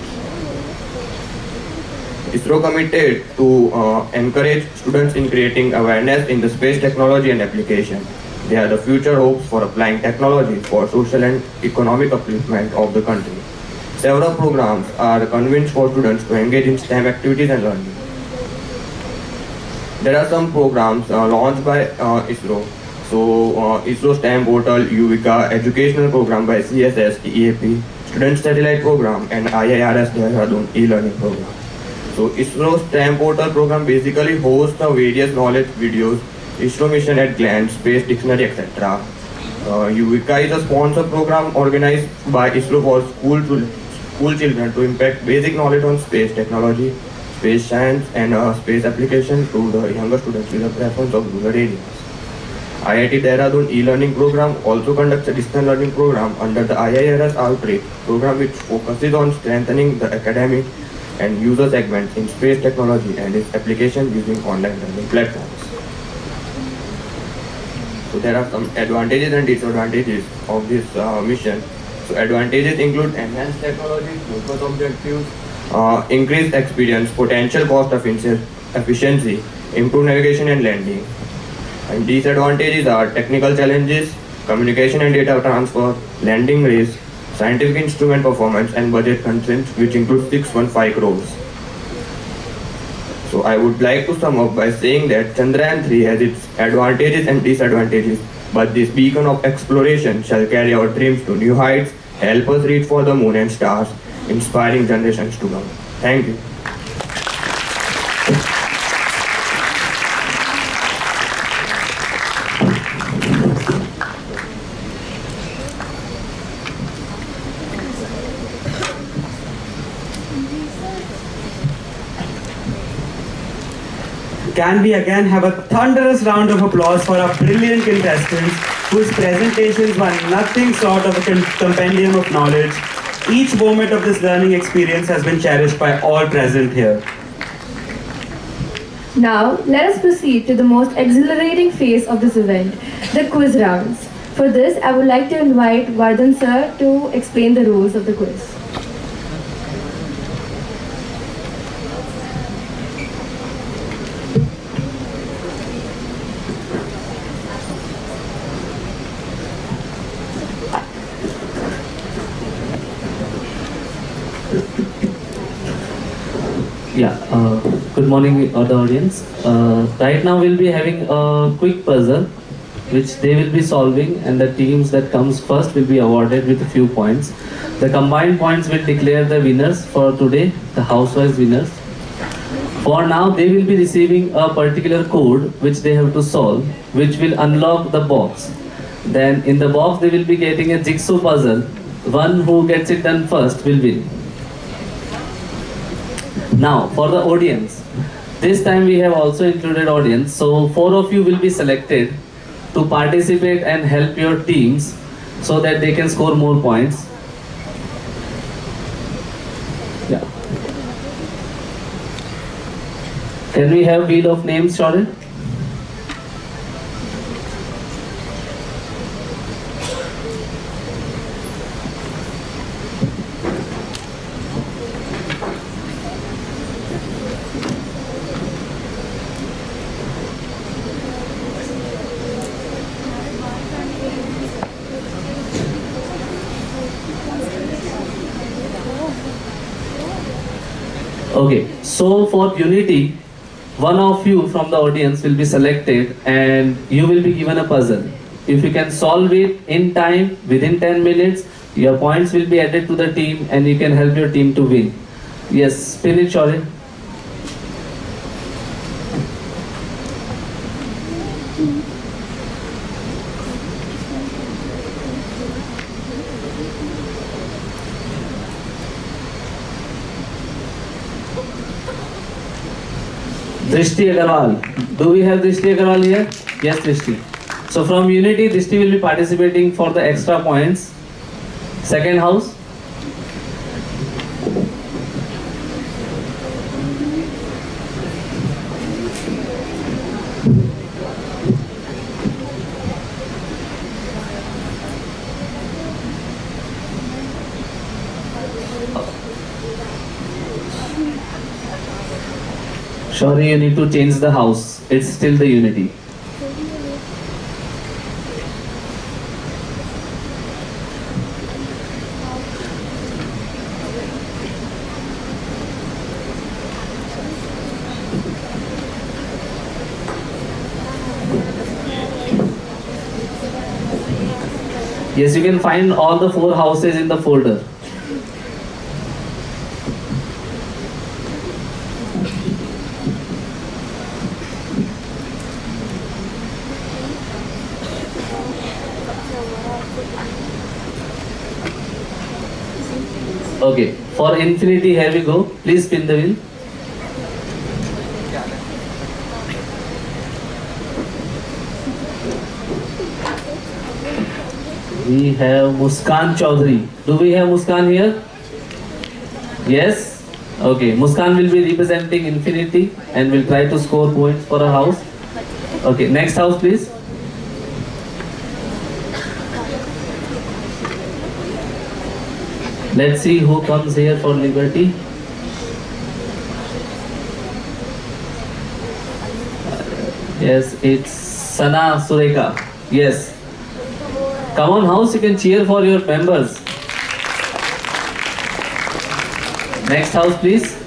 ISRO committed to encourage students in creating awareness in the space technology and application. They are the future hopes for applying technology for social and economic upliftment of the country. Several programs are convened for students to engage in STEM activities and learning. There are some programs launched by ISRO. So, ISRO STEM portal, G.D.Goenka educational program by CSS, EAP, student satellite program, and IIRS Dehradun e-learning program. So, ISRO STEM portal program basically hosts the various knowledge videos, ISRO mission at glance, space dictionary, etc. G.D.Goenka is a sponsored program organized by ISRO for school children to impact basic knowledge on space technology, space science, and space application to the younger students with a preference of rural areas. IIT Dehradun e-learning program also conducts a distance learning program under the IIRS Outreach program, which focuses on strengthening the academic and user segments in space technology and its application using online learning platforms. So there are some advantages and disadvantages of this mission. So advantages include enhanced technology, focus objectives, increased experience, potential cost efficiency, improved navigation and landing. And disadvantages are technical challenges, communication and data transfer, landing risk, scientific instrument performance, and budget constraints, which include 615 crores. So I would like to sum up by saying that Chandrayaan 3 has its advantages and disadvantages, but this beacon of exploration shall carry our dreams to new heights, help us reach for the moon and stars, inspiring generations to come. Thank you. Can we again have a thunderous round of applause for our brilliant contestants whose presentations were nothing short of a compendium of knowledge. Each moment of this learning experience has been cherished by all present here. Now, let us proceed to the most exhilarating phase of this event, the quiz rounds. For this, I would like to invite Vardhan sir to explain the rules of the quiz. Good morning, the audience. Right now we'll be having a quick puzzle which they will be solving, and the teams that comes first will be awarded with a few points. The combined points will declare the winners for today, the house-wise winners. For now, they will be receiving a particular code which they have to solve, which will unlock the box. Then in the box they will be getting a jigsaw puzzle. One who gets it done first will win. Now, for the audience, this time we have also included audience. So 4 of you will be selected to participate and help your teams so that they can score more points. Yeah. Can we have wheel of names, Shaurya? Okay, so for unity, one of you from the audience will be selected and you will be given a puzzle. If you can solve it in time, within 10 minutes, your points will be added to the team and you can help your team to win. Yes, spin it, Shaurya. Drishti Agarwal. Do we have Drishti Agarwal here? Yes, Drishti. So from Unity, Drishti will be participating for the extra points. Second house. Sorry, you need to change the house. It's still the Unity. Yes, you can find all the 4 houses in the folder. Okay, for infinity, here we go. Please spin the wheel. We have Muskan Chaudhary. Do we have Muskan here? Yes? Okay, Muskan will be representing infinity and will try to score points for a house. Okay, next house please. Let's see who comes here for liberty. Yes, it's Sana Sureka. Yes. Come on, house, you can cheer for your members. Next house, please.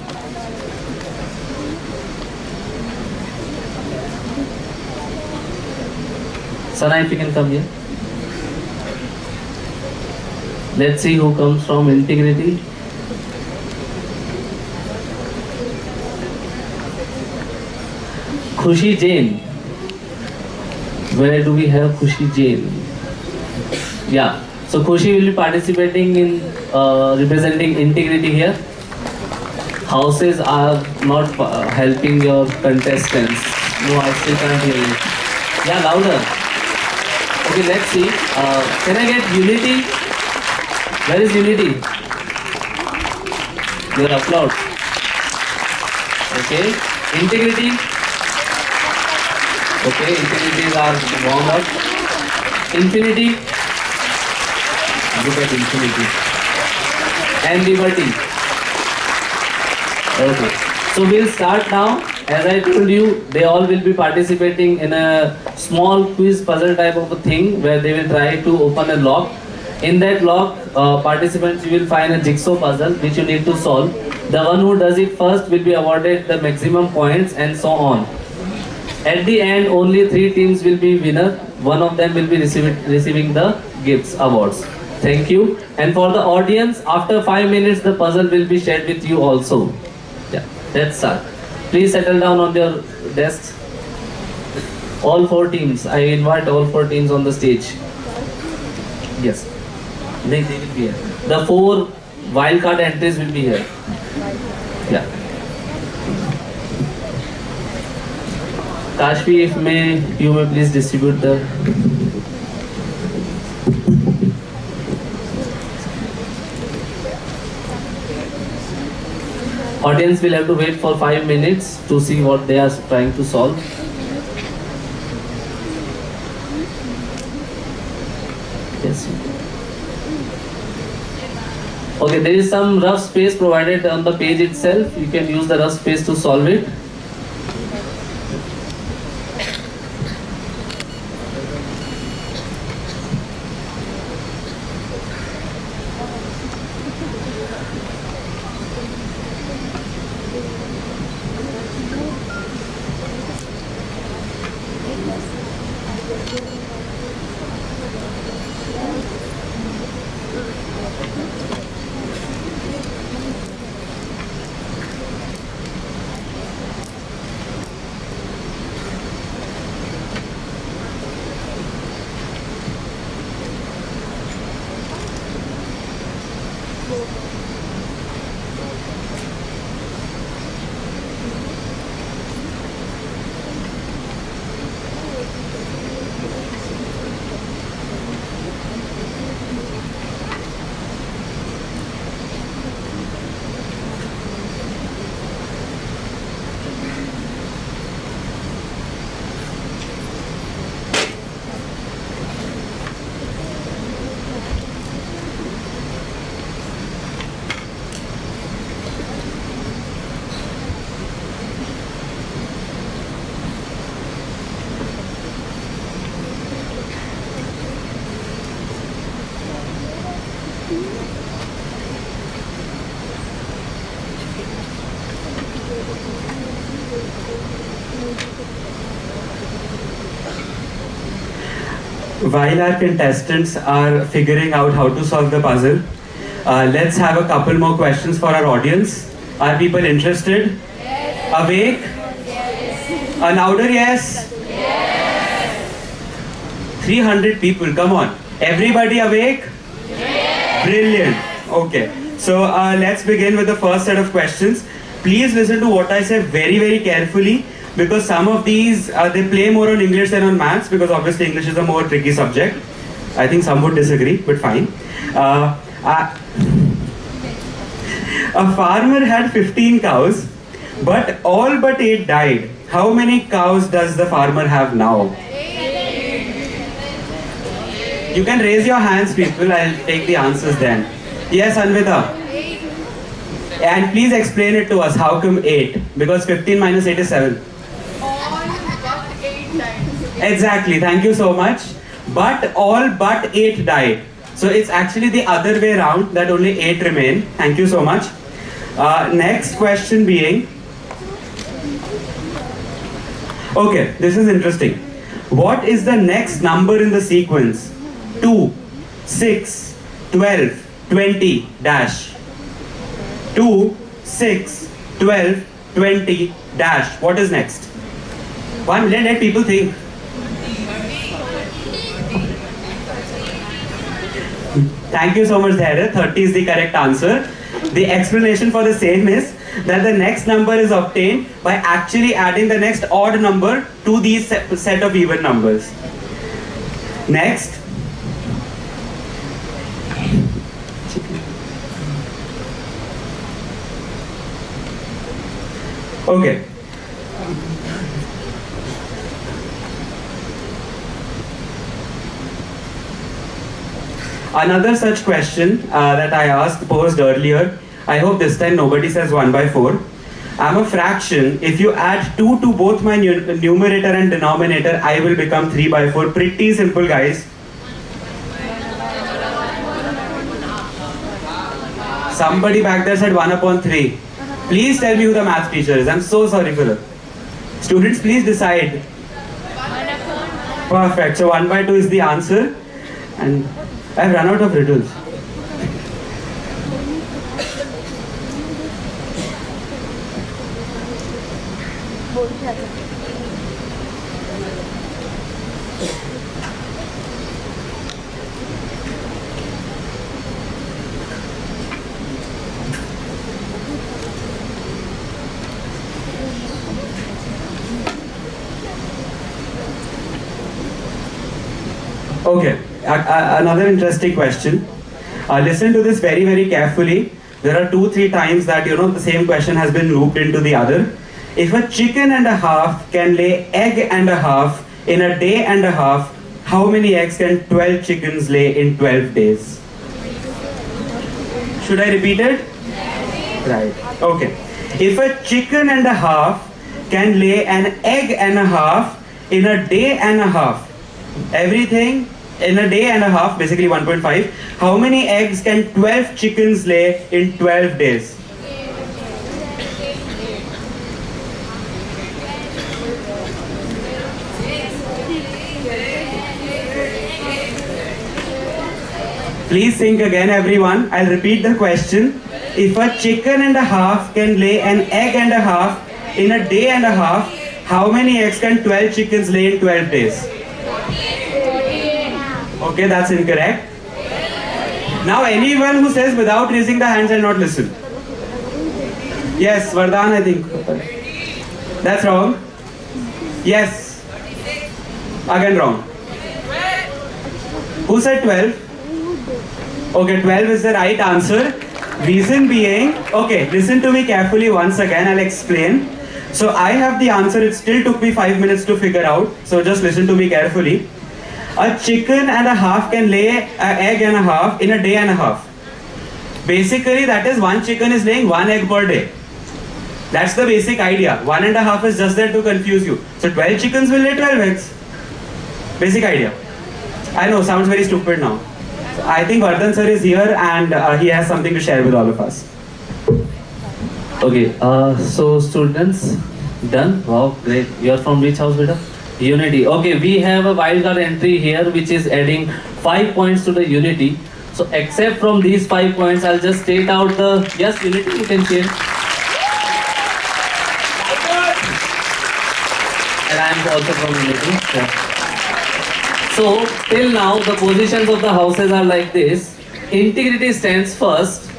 Sana, if you can come here. Let's see who comes from integrity. Khushi Jain. Where do we have Khushi Jain? Yeah, so Khushi will be participating in representing integrity here. Houses are not helping your contestants. No, I still can't hear you. Yeah, louder. Okay, let's see. Can I get unity? Where is unity? Your applaud. Okay, integrity. Okay, infinities are warmed up. Infinity. Look at infinity. And liberty. Okay. So we'll start now. As I told you, they all will be participating in a small quiz puzzle type of a thing where they will try to open a lock. In that lock, participants, you will find a jigsaw puzzle which you need to solve. The one who does it first will be awarded the maximum points and so on. At the end, only 3 teams will be winner. One of them will be receiving the gifts, awards. Thank you. And for the audience, after 5 minutes, the puzzle will be shared with you also. Yeah, let's start. Please settle down on your desks. All 4 teams. I invite all 4 teams on the stage. Yes. They will be here. The 4 wildcard entries will be here. Yeah. Kashfi, if you may please distribute the Audience will have to wait for 5 minutes to see what they are trying to solve. Yes. Okay, there is some rough space provided on the page itself. You can use the rough space to solve it. While our contestants are figuring out how to solve the puzzle, let's have a couple more questions for our audience. Are people interested? Yes. Awake? Yes. A louder yes? Yes. 300 people, come on. Everybody awake? Yes. Brilliant. Okay. So let's begin with the first set of questions. Please listen to what I say very, very carefully, because some of these, they play more on English than on maths, because obviously English is a more tricky subject. I think some would disagree, but fine. A farmer had 15 cows, but all but 8 died. How many cows does the farmer have now? You can raise your hands, people. I'll take the answers then. Yes, Anvita? And please explain it to us. How come 8? Because 15 minus 8 is 7. Exactly, thank you so much. But all but 8 died. So it's actually the other way around, that only 8 remain. Thank you so much. Next question being, okay, this is interesting. What is the next number in the sequence? 2, 6, 12, 20, dash. 2, 6, 12, 20, dash. What is next? One, let people think. Thank you so much, Dhairya. 30 is the correct answer. The explanation for the same is that the next number is obtained by actually adding the next odd number to these set of even numbers. Next. Okay. Another such question that I posed earlier, I hope this time nobody says 1 by 4. I'm a fraction. If you add 2 to both my numerator and denominator, I will become 3 by 4. Pretty simple, guys. Somebody back there said 1 upon 3. Please tell me who the math teacher is. I'm so sorry for her. Students, please decide. Perfect. So 1 by 2 is the answer. And I've run out of riddles. Okay, another interesting question. Listen to this very, very carefully. there are 2-3 times that the same question has been looped into the other. If a chicken and a half can lay egg and a half in a day and a half, how many eggs can 12 chickens lay in 12 days? Should I repeat it? Right. Okay. If a chicken and a half can lay an egg and a half in a day and a half, everything in a day and a half, basically 1.5, how many eggs can 12 chickens lay in 12 days? Please think again, everyone. I'll repeat the question. If a chicken and a half can lay an egg and a half in a day and a half, how many eggs can 12 chickens lay in 12 days? Okay, that's incorrect. Now anyone who says without raising the hands, I'll not listen. Yes, Vardhan, I think. That's wrong. Yes. Again wrong. Who said 12? Okay, 12 is the right answer. Reason being, okay, listen to me carefully once again, I'll explain. So I have the answer, it still took me 5 minutes to figure out. So just listen to me carefully. A chicken and a half can lay an egg and a half in a day and a half. Basically, that is one chicken is laying one egg per day. That's the basic idea. 1.5 is just there to confuse you. So 12 chickens will lay 12 eggs. Basic idea. I know, sounds very stupid now. I think Vardhan sir is here and he has something to share with all of us. Okay, so students, done? Wow, great. You are from which house, beta? Unity. Okay, we have a wildcard entry here which is adding 5 points to the Unity. So except from these 5 points, I'll just state out the, yes, Unity, you can share. And I'm also from Unity. Yeah. So, till now, the positions of the houses are like this. Integrity stands first,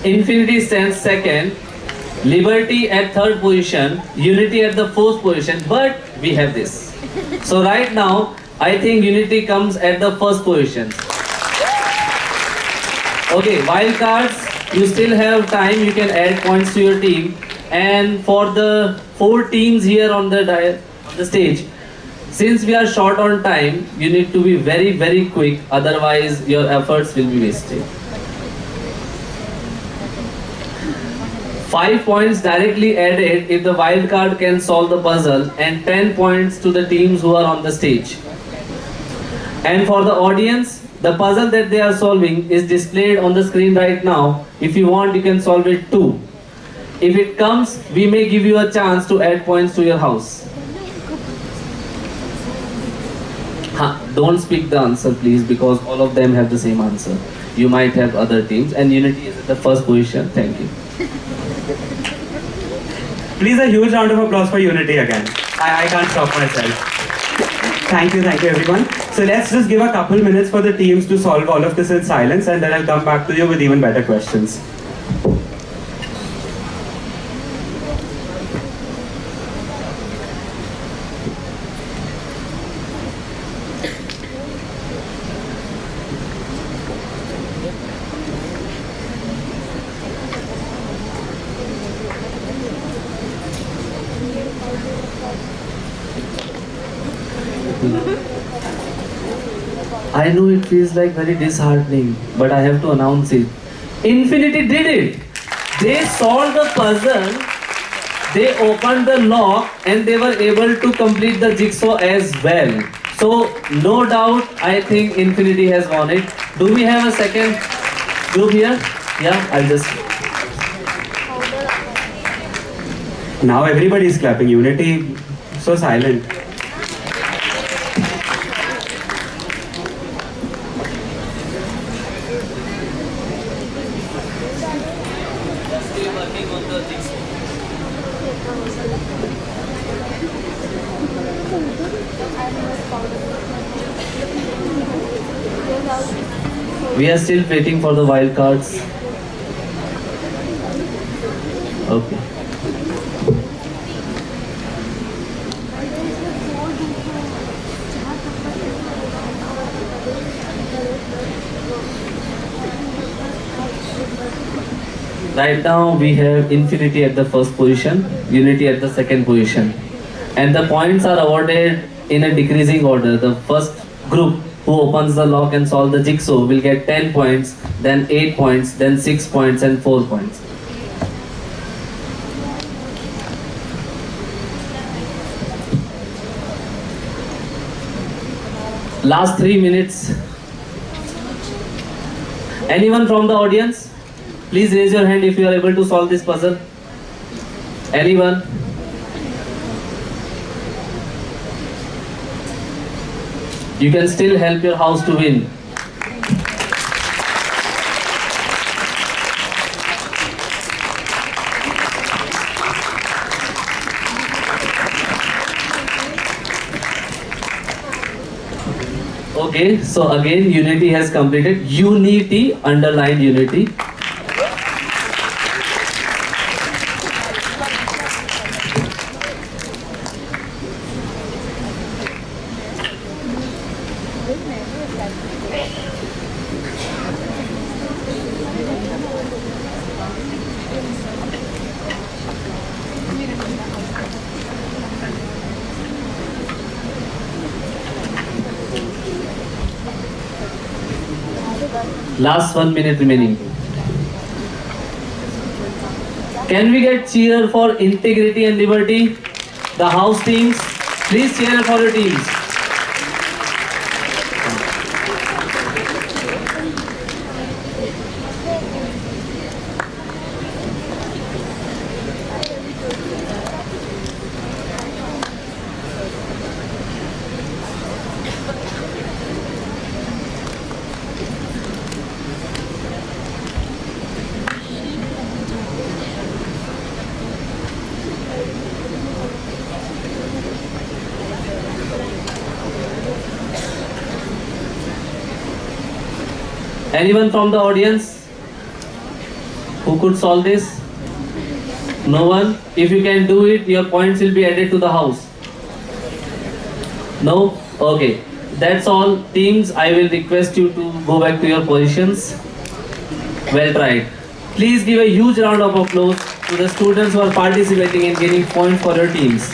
Infinity stands second, Liberty at third position, Unity at the fourth position, but we have this. So right now, I think Unity comes at the first position. Okay, wildcards, you still have time, you can add points to your team. And for the 4 teams here on the stage, since we are short on time, you need to be very, very quick, otherwise your efforts will be wasted. 5 points directly added if the wild card can solve the puzzle, and 10 points to the teams who are on the stage. And for the audience, the puzzle that they are solving is displayed on the screen right now. If you want, you can solve it too. If it comes, we may give you a chance to add points to your house. Don't speak the answer please, because all of them have the same answer. You might have other teams, and Unity is at the first position. Thank you. Please a huge round of applause for Unity again. I can't stop myself. Thank you everyone. So let's just give a couple minutes for the teams to solve all of this in silence, and then I'll come back to you with even better questions. I know it feels like very disheartening, but I have to announce it. Infinity did it! They solved the puzzle, they opened the lock, and they were able to complete the jigsaw as well. So, no doubt, I think Infinity has won it. Do we have a second group here? Yeah, I'll just... Now everybody is clapping. Unity, so silent. We are still waiting for the wild cards. Okay. Right now we have infinity at the first position, unity at the second position. And the points are awarded in a decreasing order. The first group who opens the lock and solve the jigsaw will get 10 points, then 8 points, then 6 points and 4 points. Last 3 minutes. Anyone from the audience? Please raise your hand if you are able to solve this puzzle. Anyone? You can still help your house to win. Okay, so again unity has completed. Unity, underline unity. Last 1 minute remaining. Can we get cheer for integrity and liberty? The house teams, please cheer for your teams. Anyone from the audience who could solve this? No one? If you can do it, your points will be added to the house. No? Okay. That's all. Teams, I will request you to go back to your positions. Well tried. Please give a huge round of applause to the students who are participating and getting points for your teams.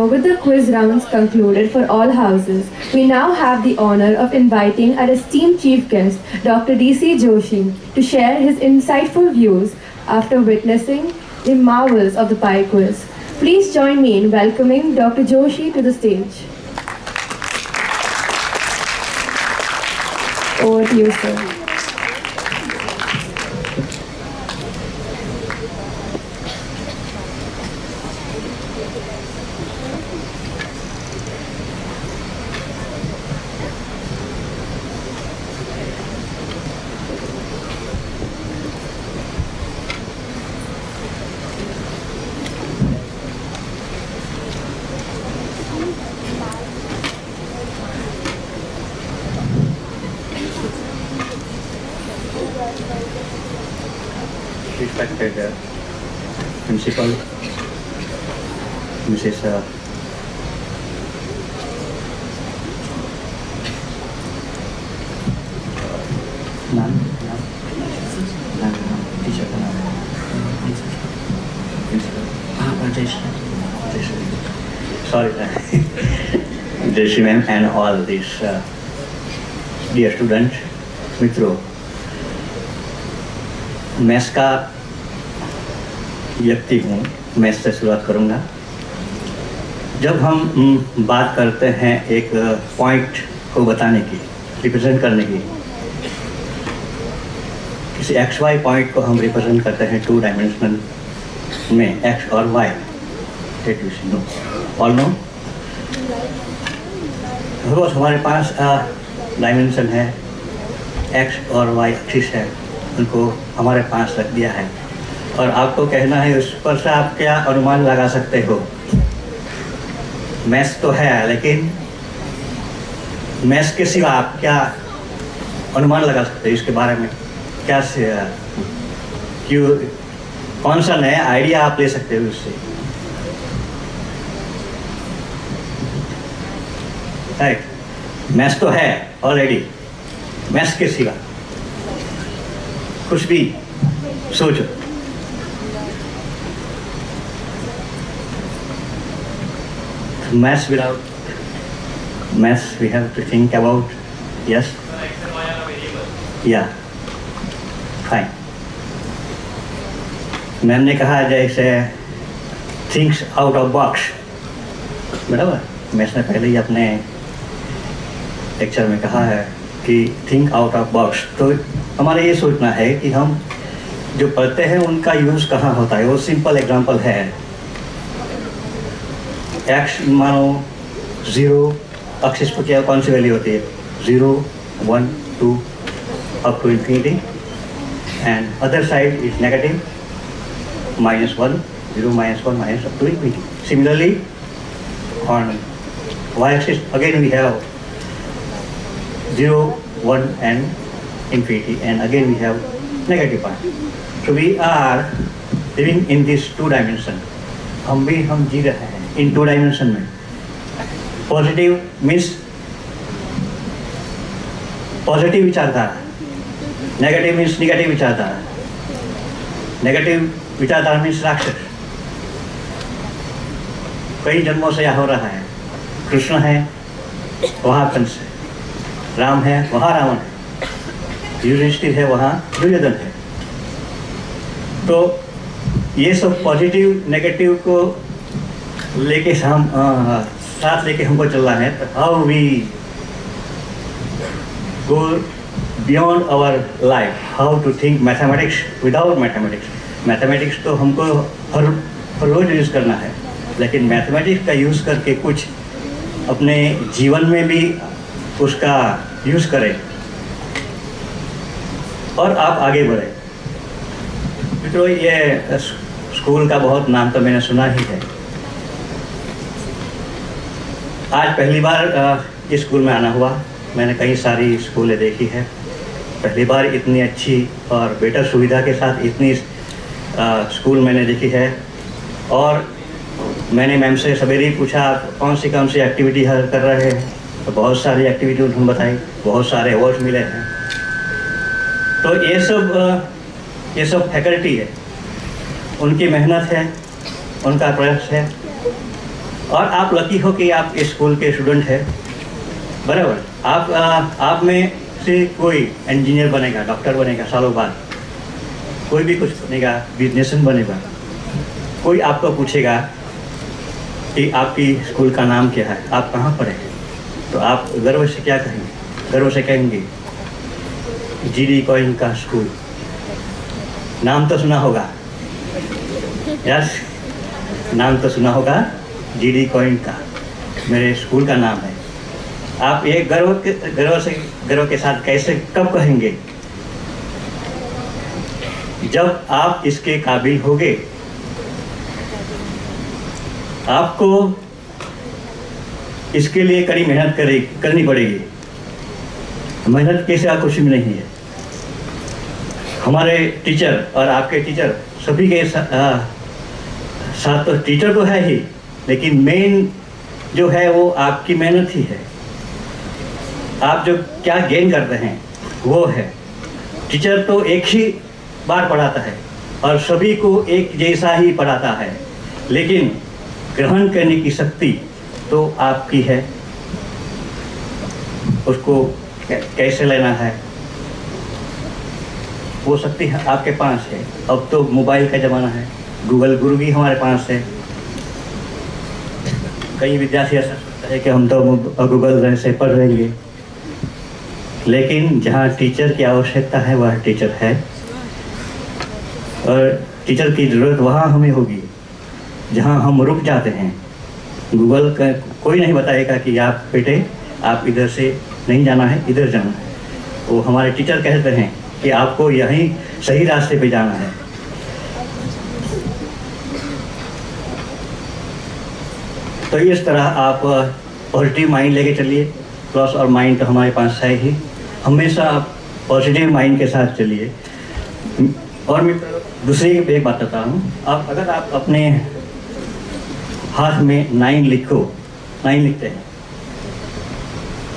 With the quiz rounds concluded for all houses, we now have the honor of inviting our esteemed chief guest, Dr. D.C. Joshi, to share his insightful views after witnessing the marvels of the pie quiz. Please join me in welcoming Dr. Joshi to the stage. Over to you, sir. Respected Principal, Mrs. Sorry, Jayashree ma'am and all these dear students, Mitro. Maths का व्यक्ति हूँ, maths से शुरुआत करूँगा। जब हम बात करते हैं एक पॉइंट को बताने की, रिप्रेजेंट करने की, किसी एक्स वाई पॉइंट को हम रिप्रेजेंट करते हैं 2 डायमेंशनल में, एक्स और वाई। ऑल नो, रोज हमारे पास डायमेंशन है, एक्स और वाई एक्सिस है, उनको हमारे पास रख दिया है और आपको कहना है उस पर से आप क्या अनुमान लगा सकते हो। मैथ्स तो है, लेकिन मैथ्स के सिवा आप क्या अनुमान लगा सकते हो इसके बारे में? क्या से क्यों, कौन सा नया आइडिया आप ले सकते हो उससे? राइट, मैथ्स तो है ऑलरेडी, मैथ्स के सिवा कुछ भी सोचो। Maths without maths, we have to think about, yes? Yeah, fine. Ma'am ने कहा जैसे थिंक्स आउट ऑफ बॉक्स, बराबर। मैथ्स ने पहले ही अपने लेक्चर में कहा है कि थिंक आउट ऑफ बॉक्स। तो हमारा ये सोचना है कि हम जो पढ़ते हैं उनका यूज़ कहाँ होता है। वो सिंपल एग्जांपल है, एक्स मानो 0 एक्सिस पर क्या कौन सी वैल्यू होती है? 0, 1, 2 up to infinity, and other side is negative, -1, 0, -1, minus up to infinity. Similarly, on y-axis again we have 0, 1 and infinity, and again we have negative part. So we are living in this 2 dimension. हम जी रहे हैं इन 2 dimension में। Positive means positive विचारधारा, negative means negative विचारधारा। Negative विचारधारा means राक्षस। कई जन्मों से यह हो रहा है। कृष्ण है वहाँ कंस है, राम है वहाँ रावण है, युधिष्ठिर है वहाँ दुर्योधन है। तो ये सब पॉजिटिव नेगेटिव को लेके हम साथ लेके हमको चलना है। How we go beyond our life, how to think mathematics without mathematics. Mathematics तो हमको हर रोज यूज़ करना है, लेकिन मैथमेटिक्स का यूज़ करके कुछ अपने जीवन में भी उसका यूज़ करें और आप आगे बढ़े। मित्रों, ये स्कूल का बहुत नाम तो मैंने सुना ही है। आज पहली बार इस स्कूल में आना हुआ। मैंने कई सारी स्कूलें देखी है, पहली बार इतनी अच्छी और बेटर सुविधा के साथ इतनी स्कूल मैंने देखी है। और मैंने मैम से सवेरे ही पूछा आप कौन सी एक्टिविटी कर रहे हैं, तो बहुत सारी एक्टिविटी उन्होंने बताई, बहुत सारे अवार्ड मिले हैं। तो ये सब फैकल्टी है, उनकी मेहनत है, उनका प्रयास है, और आप लकी हो कि आप इस स्कूल के स्टूडेंट हैं, बराबर। आप में से कोई इंजीनियर बनेगा, डॉक्टर बनेगा सालों बाद, कोई भी कुछ बनेगा, बिजनेसमैन बनेगा। कोई आपको पूछेगा कि आपकी स्कूल का नाम क्या है, आप कहाँ पढ़े, तो आप गर्व से क्या कहेंगे? गर्व से कहेंगे G.D.Goenka स्कूल। नाम तो सुना होगा, यस, नाम तो सुना होगा, G.D.Goenka मेरे स्कूल का नाम है। आप ये गर्व के साथ कैसे कब कहेंगे? जब आप इसके काबिल होगे। आपको इसके लिए कड़ी मेहनत करनी पड़ेगी। मेहनत के सिवा कुछ भी नहीं है। हमारे टीचर और आपके टीचर सभी के साथ तो टीचर तो है ही, लेकिन मेन जो है वो आपकी मेहनत ही है। आप जो क्या गेन करते हैं वो है। टीचर तो एक ही बार पढ़ाता है और सभी को एक जैसा ही पढ़ाता है, लेकिन ग्रहण करने की शक्ति तो आपकी है। उसको कैसे लेना है, वो शक्ति आपके पास है। अब तो मोबाइल का ज़माना है, गूगल गुरु भी हमारे पास है। कई विद्यार्थी ऐसा सोचता है कि हम तो गूगल से पढ़ लेंगे, लेकिन जहाँ टीचर की आवश्यकता है वह टीचर है, और टीचर की ज़रूरत वहाँ हमें होगी जहाँ हम रुक जाते हैं। गूगल का कोई नहीं बताएगा कि आप बेटे आप इधर से नहीं जाना है, इधर जाना है। वो हमारे टीचर कहते हैं कि आपको यहीं सही रास्ते पे जाना है। तो इस तरह आप पॉजिटिव माइंड लेके चलिए। प्लस और माइंड तो हमारे पास है ही, हमेशा आप पॉजिटिव माइंड के साथ चलिए। और मैं दूसरी एक बात बता हूँ, अगर आप अपने हाथ में 9 लिखो, 9 लिखते हैं,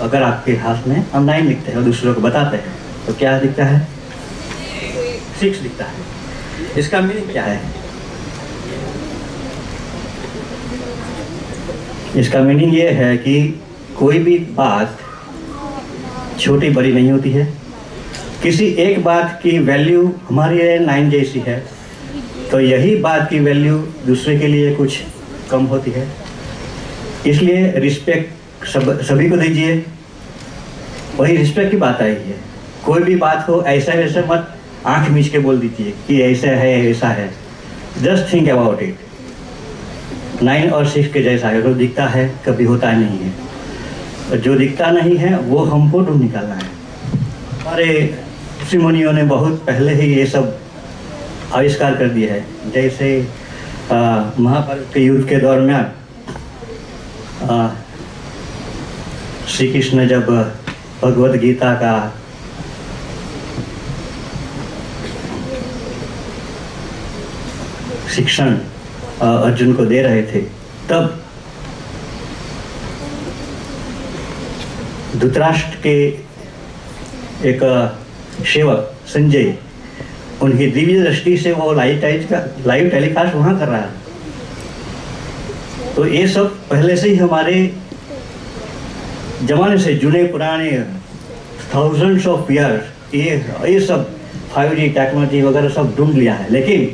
अगर आपके हाथ में हम 9 लिखते हैं और दूसरों को बताते हैं तो क्या दिखता है? 6 दिखता है। इसका मीनिंग क्या है? इसका मीनिंग ये है कि कोई भी बात छोटी बड़ी नहीं होती है। किसी एक बात की वैल्यू हमारे लिए 9 जैसी है, तो यही बात की वैल्यू दूसरे के लिए कुछ कम होती है। इसलिए रिस्पेक्ट सभी को दीजिए। वही रिस्पेक्ट की बात आई है। कोई भी बात हो ऐसा वैसा मत आंख मीच के बोल दीजिए कि ऐसा है ऐसा है। Just think about it. 9 और 6 के जैसा है, जो दिखता है कभी होता नहीं है, और जो दिखता नहीं है वो हमको ढूंढ निकालना है। हमारे ऋषि मुनियों ने बहुत पहले ही ये सब आविष्कार कर दिया है। जैसे महाभारत के युद्ध के दौरान श्री कृष्ण जब भगवद गीता का शिक्षण अर्जुन को दे रहे थे, तब धृतराष्ट्र के एक सेवक संजय उनकी दिव्य दृष्टि से वो लाइव टेलीकास्ट वहाँ कर रहा है। तो ये सब पहले से ही हमारे जमाने से जुने पुराने थाउजेंड्स ऑफ ईयर्स ये सब 5G टेक्नोलॉजी वगैरह सब ढूंढ लिया है, लेकिन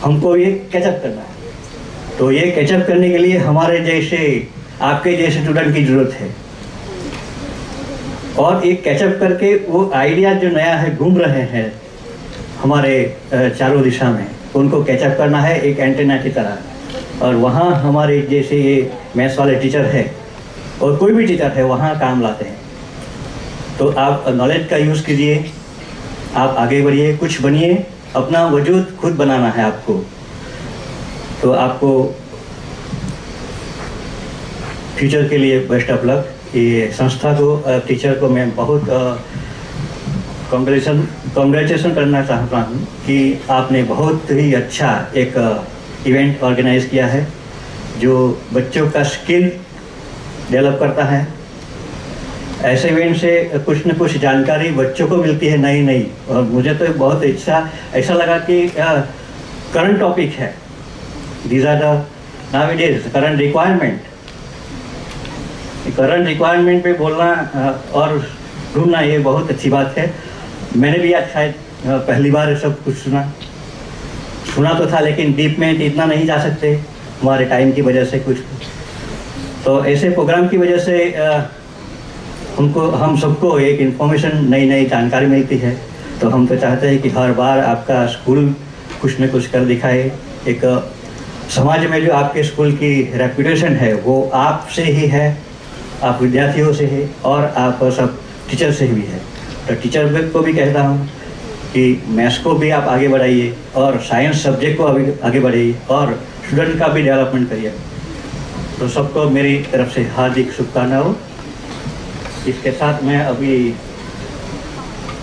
हमको ये कैचअप करना है। तो ये कैचअप करने के लिए हमारे जैसे आपके जैसे स्टूडेंट की ज़रूरत है, और एक कैचअप करके वो आइडिया जो नया है घूम रहे हैं हमारे चारों दिशा में, उनको कैचअप करना है एक एंटेना की तरह। और वहाँ हमारे जैसे ये मैथ्स वाले टीचर है और कोई भी टीचर है वहाँ काम लाते हैं। तो आप नॉलेज का यूज़ कीजिए, आप आगे बढ़िए, कुछ बनिए, अपना वजूद खुद बनाना है आपको। तो आपको फ्यूचर के लिए बेस्ट ऑफ लक। ये संस्था को टीचर को मैं बहुत कॉन्ग्रेचुलेसन करना चाहता हूँ कि आपने बहुत ही अच्छा एक इवेंट ऑर्गेनाइज किया है जो बच्चों का स्किल डेवलप करता है। ऐसे इवेंट से कुछ न कुछ जानकारी बच्चों को मिलती है नई नई, और मुझे तो बहुत ऐसा लगा कि करंट टॉपिक है। These are the nowadays current requirement. Current requirement पे बोलना और ढूंढना ये बहुत अच्छी बात है। मैंने भी आज शायद पहली बार सब कुछ सुना तो था, लेकिन डीप में इतना नहीं जा सकते हमारे टाइम की वजह से कुछ। तो ऐसे प्रोग्राम की वजह से हम सबको एक इन्फॉर्मेशन नई जानकारी मिलती है। तो हम तो चाहते हैं कि हर बार आपका स्कूल कुछ न कुछ कर दिखाए। एक समाज में जो आपके स्कूल की रेपुटेशन है वो आपसे ही है, आप विद्यार्थियों से है, और आप सब टीचर से भी है। तो टीचर को भी कहता हूँ कि मैथ्स को भी आप आगे बढ़ाइए और साइंस सब्जेक्ट को अभी आगे बढ़ाइए और स्टूडेंट का भी डेवलपमेंट करिए। तो सबको मेरी तरफ से हार्दिक शुभकामनाएं हो। इसके साथ मैं अभी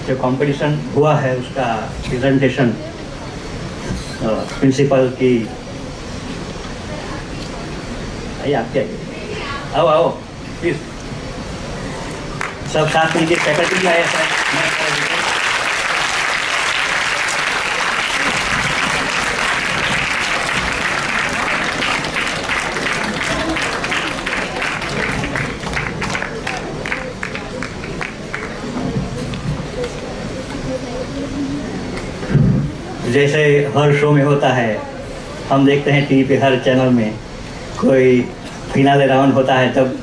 जो कंपटीशन हुआ है उसका प्रेजेंटेशन प्रिंसिपल की आपके आओ प्लीज। सब साथ मिलकर फैकल्टी भी आए हैं। जैसे हर शो में होता है, हम देखते हैं टीवी पे हर चैनल में कोई फिनाले राउंड होता है, तब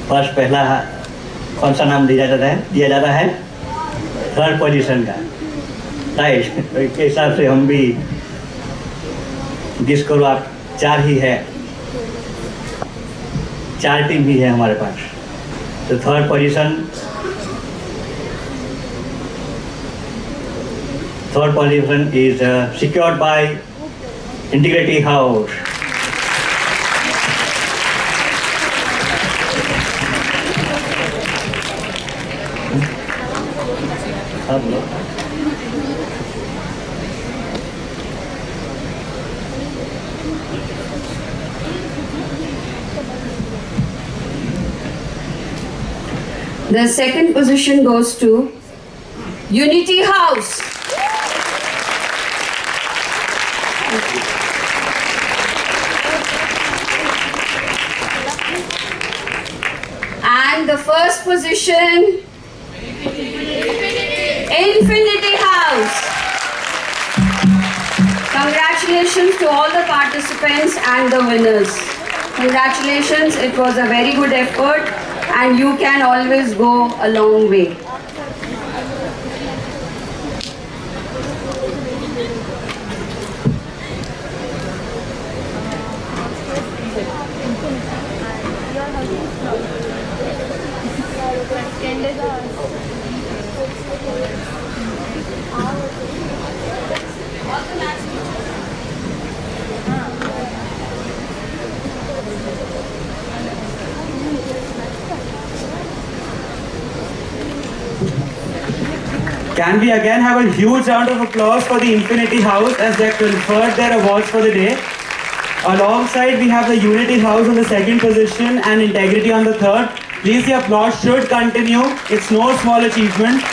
फर्स्ट पहला कौन सा नाम दिया जाता है थर्ड पोजीशन का, राइट। तो इसके हिसाब से हम भी जिस करो आप 4 ही है, 4 टीम ही है हमारे पास। तो third position is secured by Integrity House. The second position goes to Unity House. And the first position, Infinity House. Congratulations to all the participants and the winners. Congratulations, it was a very good effort and you can always go a long way. Can we again have a huge round of applause for the Infinity House as they conferred their awards for the day. Alongside we have the Unity House on the second position and Integrity on the third. Please, the applause should continue. It's no small achievement.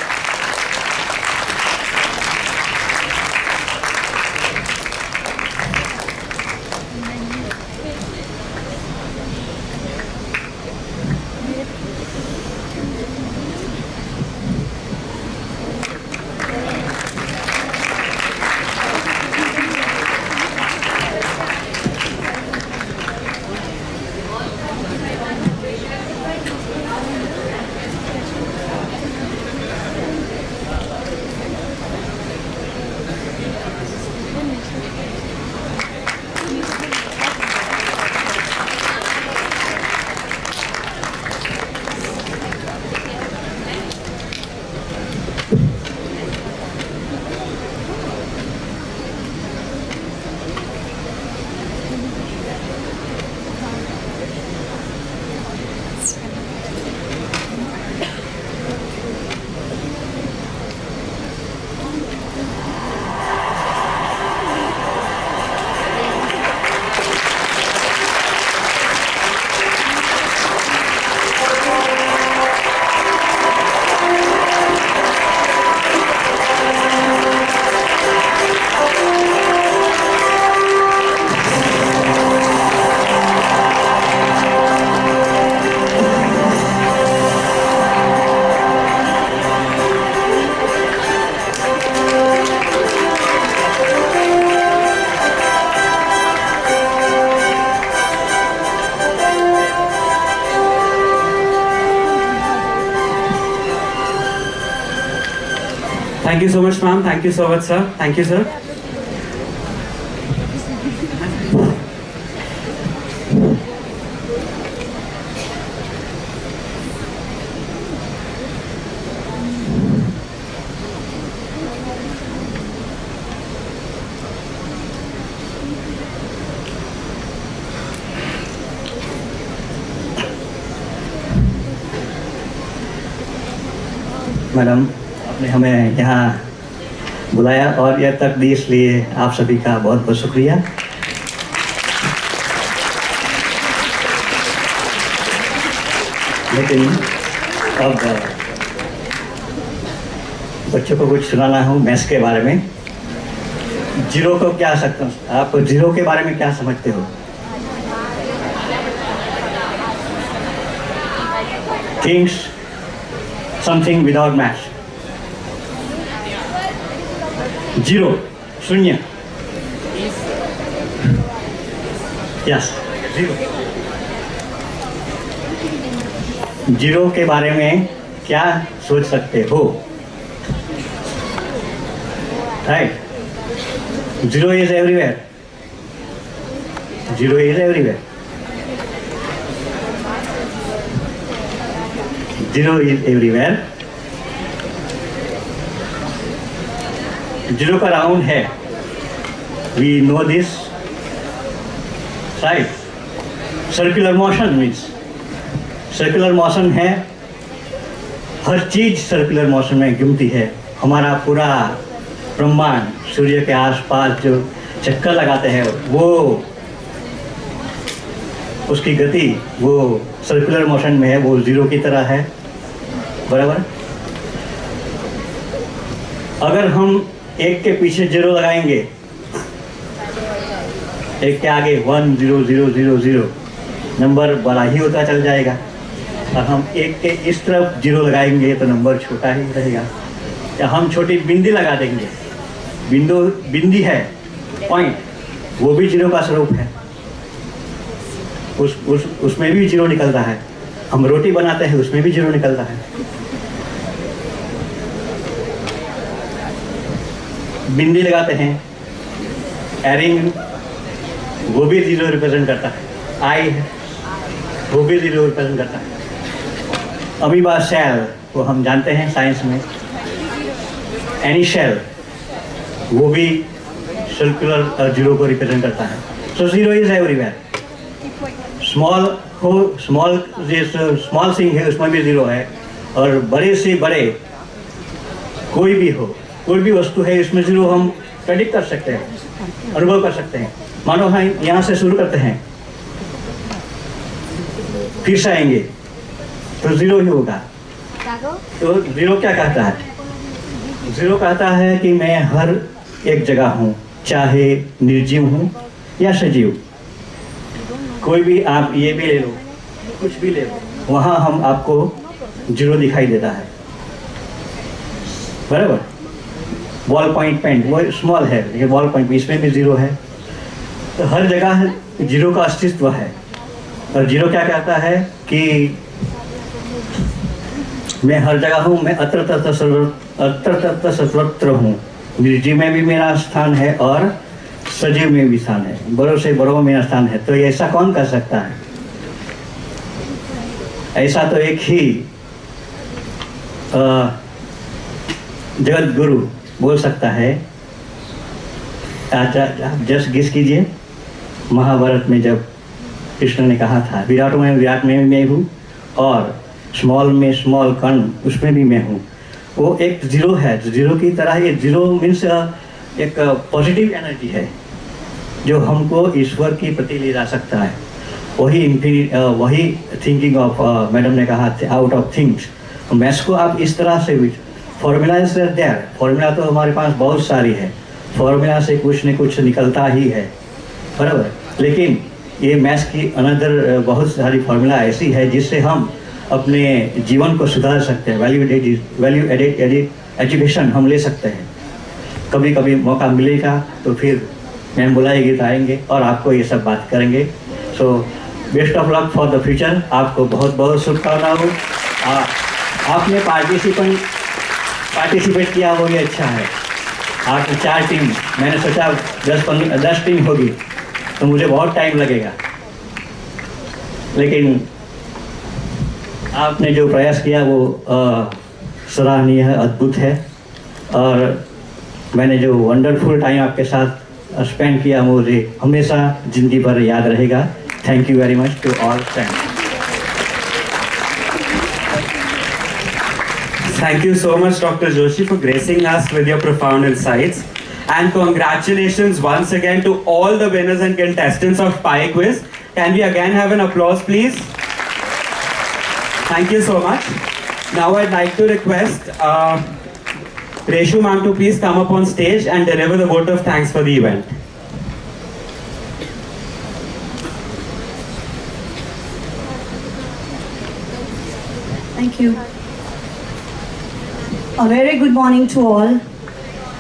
Thank you so much, ma'am. Thank you so much, sir. Thank you, sir. Madam, आपने हमें यहाँ बुलाया और यह तक दी, इसलिए आप सभी का बहुत बहुत शुक्रिया। लेकिन अब बच्चों को कुछ सुनाना हो मैथ्स के बारे में। जीरो को क्या सकते हो आप, जीरो के बारे में क्या समझते हो? Things something without maths. Zero, शून्य, यस, जीरो। जीरो के बारे में क्या सोच सकते हो? Right, zero is everywhere, zero is everywhere, zero is everywhere. Zero का राउंड है, we know this, right. Circular motion means, circular motion है, हर चीज सर्कुलर मोशन में घूमती है। हमारा पूरा ब्रह्मांड सूर्य के आसपास जो चक्कर लगाते हैं वो, उसकी गति वो सर्कुलर मोशन में है, वो जीरो की तरह है, बराबर। अगर हम एक के पीछे जीरो लगाएंगे, एक के आगे 1 0 0 0 0, नंबर बड़ा ही होता चल जाएगा। और हम एक के इस तरफ जीरो लगाएंगे तो नंबर छोटा ही रहेगा। या हम छोटी बिंदी लगा देंगे, बिंदी है पॉइंट, वो भी जीरो का स्वरूप है, उसमें भी जीरो निकलता है। हम रोटी बनाते हैं, उसमें भी जीरो निकलता है। बिंदी लगाते हैं, एरिंग, वो भी जीरो रिप्रेजेंट करता है। आई है, वो भी जीरो रिप्रेजेंट करता है। अमीबा सेल, वो हम जानते हैं साइंस में, एनी सेल, वो भी सर्कुलर जीरो को रिप्रेजेंट करता है। So zero is everywhere. Small हो, स्मॉल थिंग है, उसमें भी जीरो है। और बड़े से बड़े कोई भी हो, कोई भी वस्तु है, इसमें जीरो हम प्रेडिक्ट कर सकते हैं, अनुभव कर सकते हैं। मानो हम यहाँ से शुरू करते हैं, फिर से आएंगे तो जीरो ही होगा। तो जीरो क्या कहता है? जीरो कहता है कि मैं हर एक जगह हूँ, चाहे निर्जीव हूँ या सजीव। कोई भी आप ये भी ले लो, कुछ भी ले लो, वहाँ हम आपको जीरो दिखाई देता है, बराबर। बॉल पॉइंट पेन वो स्मॉल है, लेकिन बॉल पॉइंट इसमें भी जीरो है। तो हर जगह जीरो का अस्तित्व है। और जीरो क्या कहता है कि मैं हर जगह हूँ, मैं अत्र तत्र सर्वत्र हूँ। निर्जीव में भी मेरा स्थान है और सजीव में भी स्थान है, बड़ों से बड़ों में मेरा स्थान है। तो ऐसा कौन कर सकता है? ऐसा तो एक ही जगत गुरु बोल सकता है। आप जस्ट गेस कीजिए, महाभारत में जब कृष्ण ने कहा था विराट में मैं हूँ और स्मॉल में स्मॉल कण उसमें भी मैं हूँ, वो एक जीरो है। जीरो की तरह ये जीरो मीन्स एक पॉजिटिव एनर्जी है जो हमको ईश्वर की प्रति ले जा सकता है। वही थिंकिंग ऑफ मैडम ने कहा आउट ऑफ थिंग्स। मैथ्स को आप इस तरह से भी फॉर्मूला इज देयर, फॉर्मूला तो हमारे पास बहुत सारी है, फॉर्मूला से कुछ न कुछ निकलता ही है, बराबर। लेकिन ये मैथ्स की अनदर बहुत सारी फॉर्मूला ऐसी है जिससे हम अपने जीवन को सुधार सकते हैं। वैल्यू एडेड एजुकेशन हम ले सकते हैं। कभी कभी मौका मिलेगा तो फिर मैम बुलाएगी तो आएंगे और आपको ये सब बात करेंगे। So best of luck for the future. आपको बहुत बहुत शुभकामनाएं। आपने पार्टिसिपेट किया वो भी अच्छा है। आपने 4 टीम, मैंने सोचा 10 टीम होगी तो मुझे बहुत टाइम लगेगा, लेकिन आपने जो प्रयास किया वो सराहनीय है, अद्भुत है। और मैंने जो वंडरफुल टाइम आपके साथ स्पेंड किया मुझे हमेशा जिंदगी भर याद रहेगा। Thank you very much to all friends. Thank you so much, Dr. Joshi, for gracing us with your profound insights. And congratulations once again to all the winners and contestants of Pi Quiz. Can we again have an applause, please? Thank you so much. Now I'd like to request Reshu ma'am to please come up on stage and deliver the vote of thanks for the event. Thank you. A very good morning to all.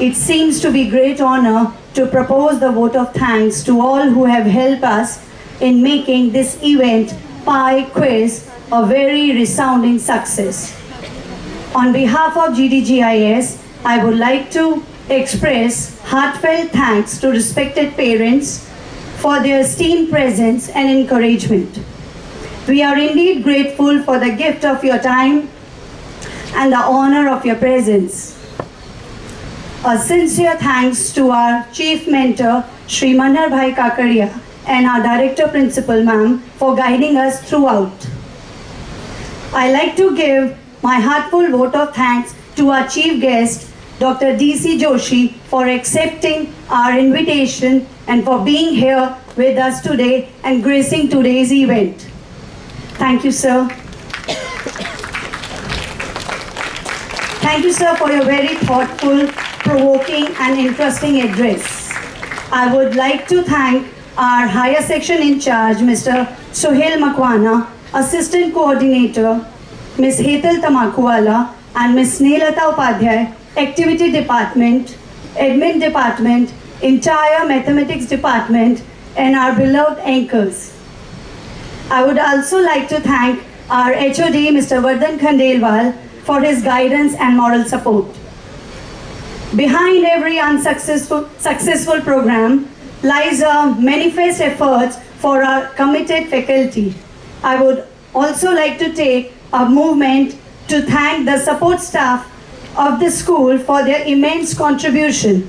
It seems to be great honor to propose the vote of thanks to all who have helped us in making this event, Pi Quiz, a very resounding success. On behalf of GDGIS, I would like to express heartfelt thanks to respected parents for their esteemed presence and encouragement. We are indeed grateful for the gift of your time and the honor of your presence. A sincere thanks to our Chief Mentor, Shri Manar Bhai Kakaria, and our Director Principal, Ma'am, for guiding us throughout. I like to give my heartfelt vote of thanks to our Chief Guest, Dr. D.C. Joshi, for accepting our invitation and for being here with us today and gracing today's event. Thank you, sir. Thank you, sir, for your very thoughtful, provoking and interesting address. I would like to thank our higher section in charge, Mr. Suhail Makwana, Assistant Coordinator, Ms. Hetal Tamakuwala, and Ms. Snelata Upadhyay, Activity Department, Admin Department, entire Mathematics Department, and our beloved anchors. I would also like to thank our HOD, Mr. Vardhan Khandelwal, for his guidance and moral support. Behind every successful program lies a manifest efforts for our committed faculty. I would also like to take a moment to thank the support staff of the school for their immense contribution.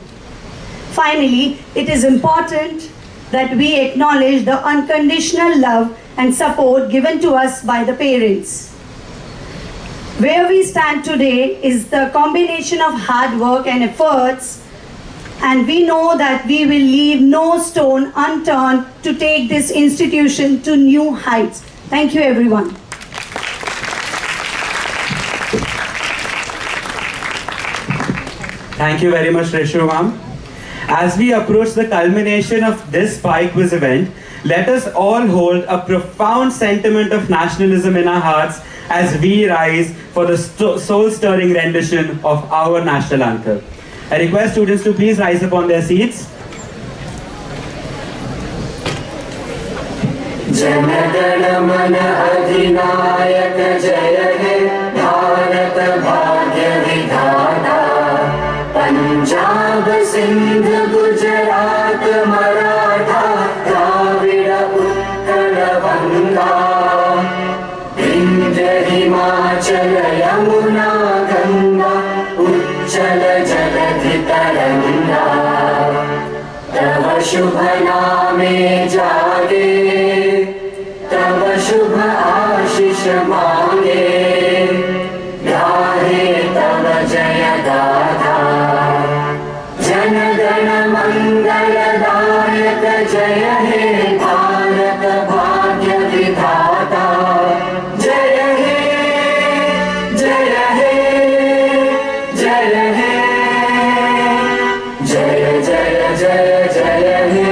Finally, it is important that we acknowledge the unconditional love and support given to us by the parents. Where we stand today is the combination of hard work and efforts, and we know that we will leave no stone unturned to take this institution to new heights. Thank you, everyone. Thank you very much, Reshu ma'am. As we approach the culmination of this Pi Quiz event, let us all hold a profound sentiment of nationalism in our hearts as we rise for the soul-stirring rendition of our national anthem. I request students to please rise upon their seats. Jana Mana Adhinayak Jaya He Bharat Bhagya Vidhata Punjab Sindh Gujarat Maratha Dravida Uttara Vanga Vindhya Himachal Yamuna Ganga Uchchal Jaladhi Taranga Tava Shubha Name Jage तब शुभ आशीष मांगे गाहे तब जय गाथा जन गण मंगलदायक जय हे भारत भाग्य विधाता जय हे जय हे जय हे जय जय जय जय हे